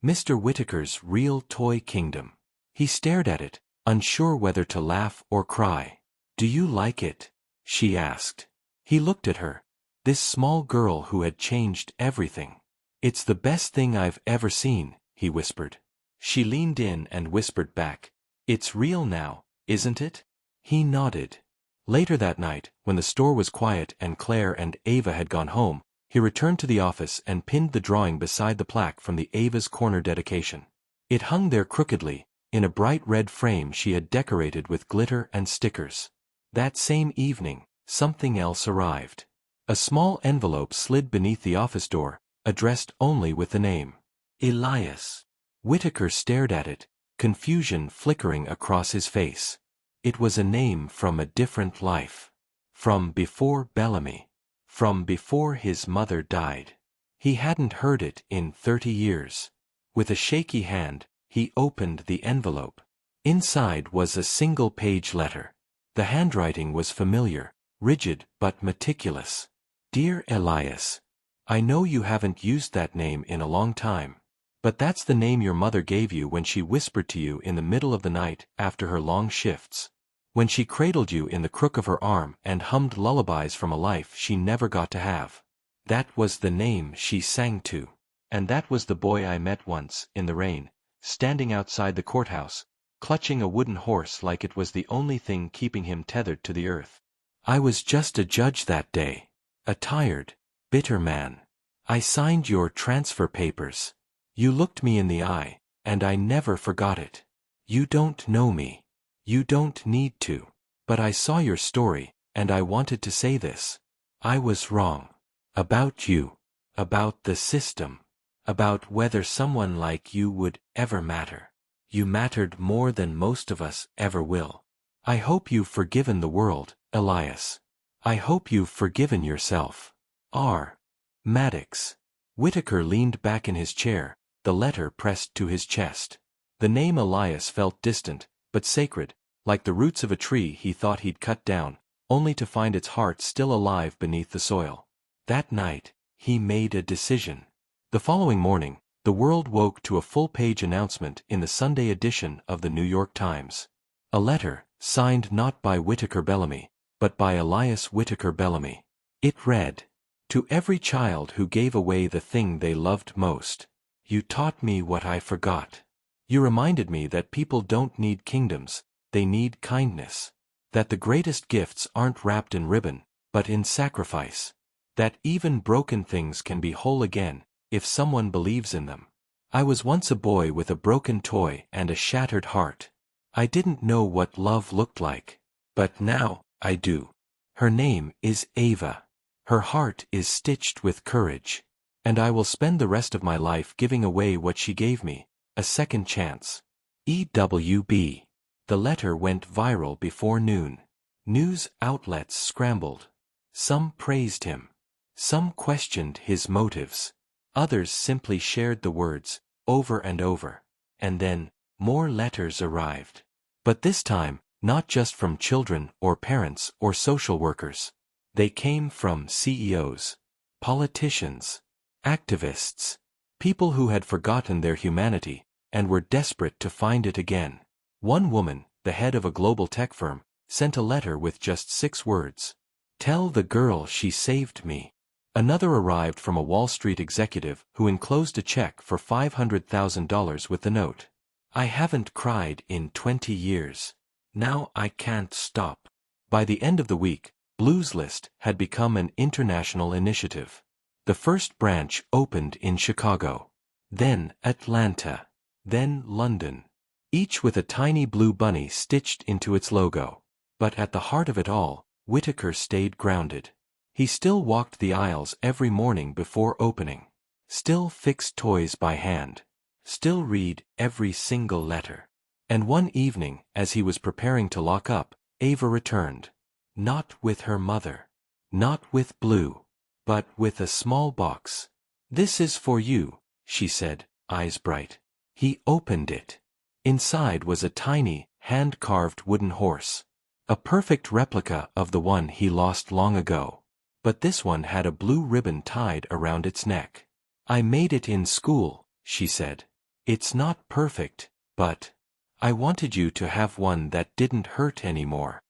Speaker 1: "Mr. Whitaker's Real Toy Kingdom." He stared at it, unsure whether to laugh or cry. "Do you like it?" she asked. He looked at her. This small girl who had changed everything. "It's the best thing I've ever seen," he whispered. She leaned in and whispered back, "It's real now, isn't it?" He nodded. Later that night, when the store was quiet and Claire and Ava had gone home, he returned to the office and pinned the drawing beside the plaque from the Ava's Corner dedication. It hung there crookedly, in a bright red frame she had decorated with glitter and stickers. That same evening, something else arrived. A small envelope slid beneath the office door, addressed only with the name, Elias. Whitaker stared at it, confusion flickering across his face. It was a name from a different life. From before Bellamy. From before his mother died. He hadn't heard it in 30 years. With a shaky hand, he opened the envelope. Inside was a single-page letter. The handwriting was familiar, rigid but meticulous. "Dear Elias, I know you haven't used that name in a long time. But that's the name your mother gave you when she whispered to you in the middle of the night after her long shifts. When she cradled you in the crook of her arm and hummed lullabies from a life she never got to have. That was the name she sang to. And that was the boy I met once, in the rain, standing outside the courthouse, clutching a wooden horse like it was the only thing keeping him tethered to the earth. I was just a judge that day. A tired, bitter man. I signed your transfer papers. You looked me in the eye, and I never forgot it. You don't know me. You don't need to. But I saw your story, and I wanted to say this. I was wrong. About you. About the system. About whether someone like you would ever matter. You mattered more than most of us ever will. I hope you've forgiven the world, Elias. I hope you've forgiven yourself. R. Maddox." Whitaker leaned back in his chair, the letter pressed to his chest. The name Elias felt distant, but sacred, like the roots of a tree he thought he'd cut down, only to find its heart still alive beneath the soil. That night, he made a decision. The following morning, the world woke to a full-page announcement in the Sunday edition of the New York Times. A letter, signed not by Whitaker Bellamy, but by Elias Whitaker Bellamy. It read, "To every child who gave away the thing they loved most. You taught me what I forgot. You reminded me that people don't need kingdoms, they need kindness. That the greatest gifts aren't wrapped in ribbon, but in sacrifice. That even broken things can be whole again, if someone believes in them. I was once a boy with a broken toy and a shattered heart. I didn't know what love looked like. But now, I do. Her name is Ava. Her heart is stitched with courage. And I will spend the rest of my life giving away what she gave me, a second chance. EWB." The letter went viral before noon. News outlets scrambled. Some praised him. Some questioned his motives. Others simply shared the words, over and over. And then, more letters arrived. But this time, not just from children or parents or social workers. They came from CEOs, politicians, activists, people who had forgotten their humanity and were desperate to find it again. One woman, the head of a global tech firm, sent a letter with just 6 words. "Tell the girl she saved me." Another arrived from a Wall Street executive who enclosed a check for $500,000 with the note. "I haven't cried in 20 years. Now I can't stop." By the end of the week, Blue's List had become an international initiative. The first branch opened in Chicago. then Atlanta, then London, each with a tiny blue bunny stitched into its logo. But at the heart of it all, Whitaker stayed grounded. He still walked the aisles every morning before opening. Still fixed toys by hand. Still read every single letter. And one evening, as he was preparing to lock up, Ava returned. Not with her mother. Not with Blue. But with a small box. "This is for you," she said, eyes bright. He opened it. Inside was a tiny, hand-carved wooden horse. A perfect replica of the one he lost long ago. But this one had a blue ribbon tied around its neck. "I made it in school," she said. "It's not perfect, but I wanted you to have one that didn't hurt anymore."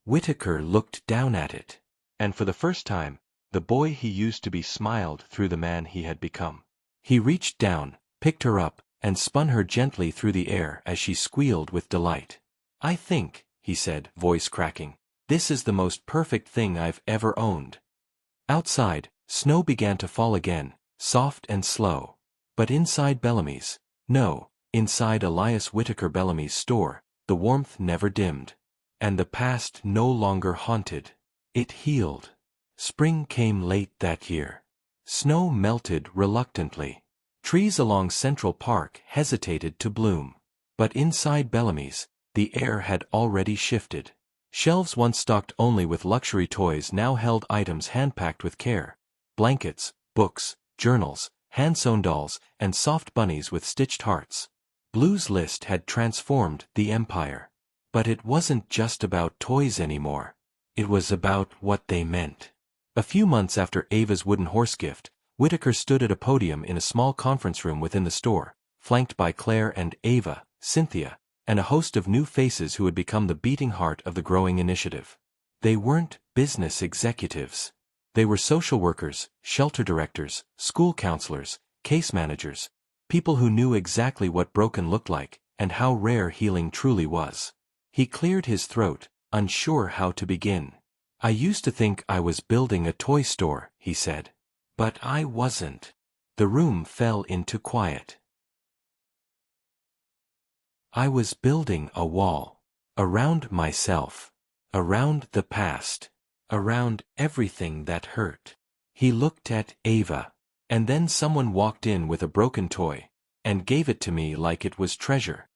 Speaker 1: Whitaker looked down at it. And for the first time, the boy he used to be smiled through the man he had become. He reached down, picked her up, and spun her gently through the air as she squealed with delight. "I think," he said, voice cracking, "this is the most perfect thing I've ever owned." Outside, snow began to fall again, soft and slow. But inside inside Elias Whitaker Bellamy's store, the warmth never dimmed. And the past no longer haunted. It healed. Spring came late that year. Snow melted reluctantly. Trees along Central Park hesitated to bloom. But inside Bellamy's, the air had already shifted. Shelves once stocked only with luxury toys now held items hand-packed with care. Blankets, books, journals, hand-sewn dolls, and soft bunnies with stitched hearts. Blue's List had transformed the empire. But it wasn't just about toys anymore. It was about what they meant. A few months after Ava's wooden horse gift, Whitaker stood at a podium in a small conference room within the store, flanked by Claire and Ava, Cynthia, and a host of new faces who had become the beating heart of the growing initiative. They weren't business executives. They were social workers, shelter directors, school counselors, case managers, people who knew exactly what broken looked like and how rare healing truly was. He cleared his throat, unsure how to begin. "I used to think I was building a toy store," he said. "But I wasn't." The room fell into quiet. "I was building a wall. Around myself. Around the past. Around everything that hurt." He looked at Ava. "And then someone walked in with a broken toy, and gave it to me like it was treasure."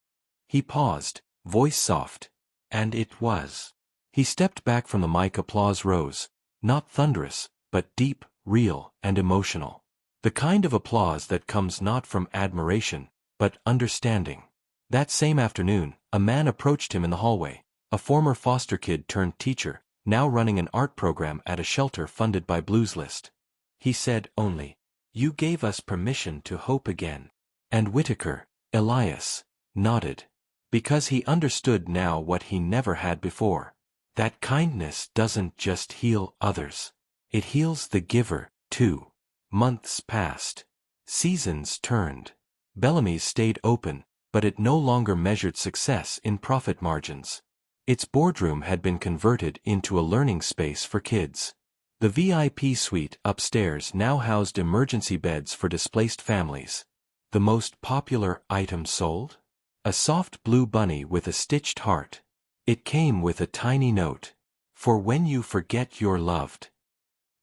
Speaker 1: He paused, voice soft. "And it was." He stepped back from the mic. Applause rose, not thunderous, but deep, real, and emotional. The kind of applause that comes not from admiration, but understanding. That same afternoon, a man approached him in the hallway, a former foster kid turned teacher, now running an art program at a shelter funded by Blue's List. He said only, "You gave us permission to hope again." And Whitaker, Elias, nodded. Because he understood now what he never had before. That kindness doesn't just heal others. It heals the giver, too. Months passed. Seasons turned. Bellamy's stayed open, but it no longer measured success in profit margins. Its boardroom had been converted into a learning space for kids. The VIP suite upstairs now housed emergency beds for displaced families. The most popular item sold? A soft blue bunny with a stitched heart. It came with a tiny note. "For when you forget you're loved."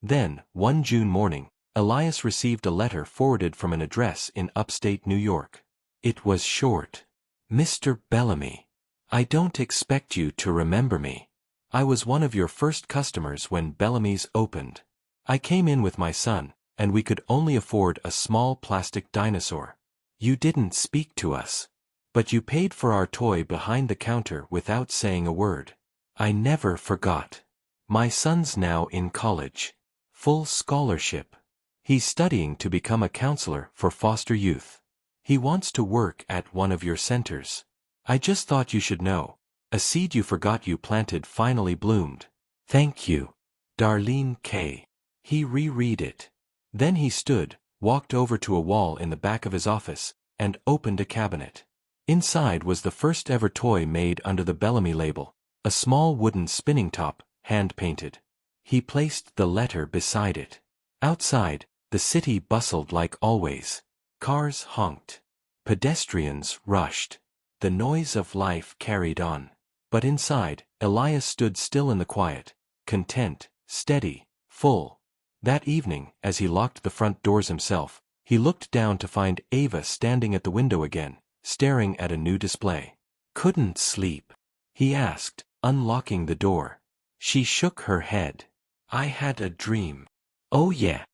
Speaker 1: Then, one June morning, Elias received a letter forwarded from an address in upstate New York. It was short. "Mr. Bellamy, I don't expect you to remember me. I was one of your first customers when Bellamy's opened. I came in with my son, and we could only afford a small plastic dinosaur. You didn't speak to us. But you paid for our toy behind the counter without saying a word. I never forgot. My son's now in college. Full scholarship. He's studying to become a counselor for foster youth. He wants to work at one of your centers. I just thought you should know. A seed you forgot you planted finally bloomed. Thank you. Darlene K." He reread it. Then he stood, walked over to a wall in the back of his office, and opened a cabinet. Inside was the first ever toy made under the Bellamy label, a small wooden spinning top, hand-painted. He placed the letter beside it. Outside, the city bustled like always. Cars honked. Pedestrians rushed. The noise of life carried on. But inside, Elias stood still in the quiet, content, steady, full. That evening, as he locked the front doors himself, he looked down to find Ava standing at the window again, staring at a new display. "Couldn't sleep?" he asked, unlocking the door. She shook her head. "I had a dream." "Oh yeah."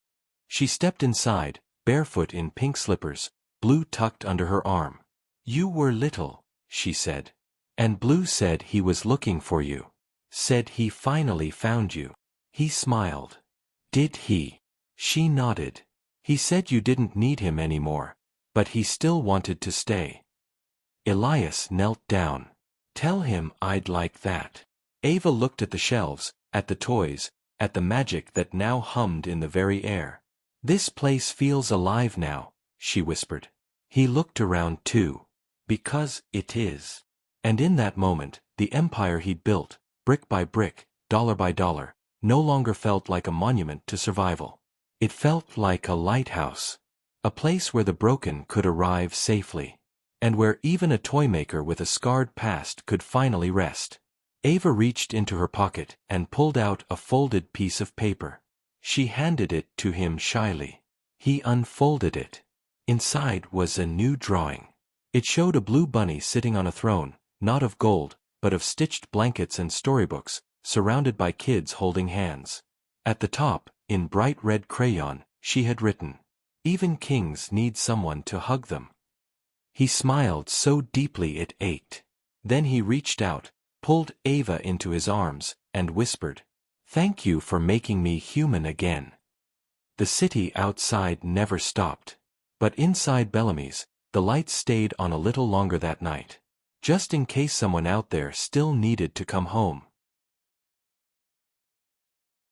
Speaker 1: She stepped inside, barefoot in pink slippers, Blue tucked under her arm. "You were little," she said. "And Blue said he was looking for you. Said he finally found you." He smiled. "Did he?" She nodded. "He said you didn't need him anymore, but he still wanted to stay." Elias knelt down. "Tell him I'd like that." Ava looked at the shelves, at the toys, at the magic that now hummed in the very air. "This place feels alive now," she whispered. He looked around too. "Because it is." And in that moment, the empire he'd built, brick by brick, dollar by dollar, no longer felt like a monument to survival. It felt like a lighthouse. A place where the broken could arrive safely. And where even a toy maker with a scarred past could finally rest. Ava reached into her pocket and pulled out a folded piece of paper. She handed it to him shyly. He unfolded it. Inside was a new drawing. It showed a blue bunny sitting on a throne, not of gold, but of stitched blankets and storybooks, surrounded by kids holding hands. At the top, in bright red crayon, she had written, "Even kings need someone to hug them." He smiled so deeply it ached. Then he reached out, pulled Ava into his arms, and whispered, "Thank you for making me human again." The city outside never stopped. But inside Bellamy's, the lights stayed on a little longer that night. Just in case someone out there still needed to come home.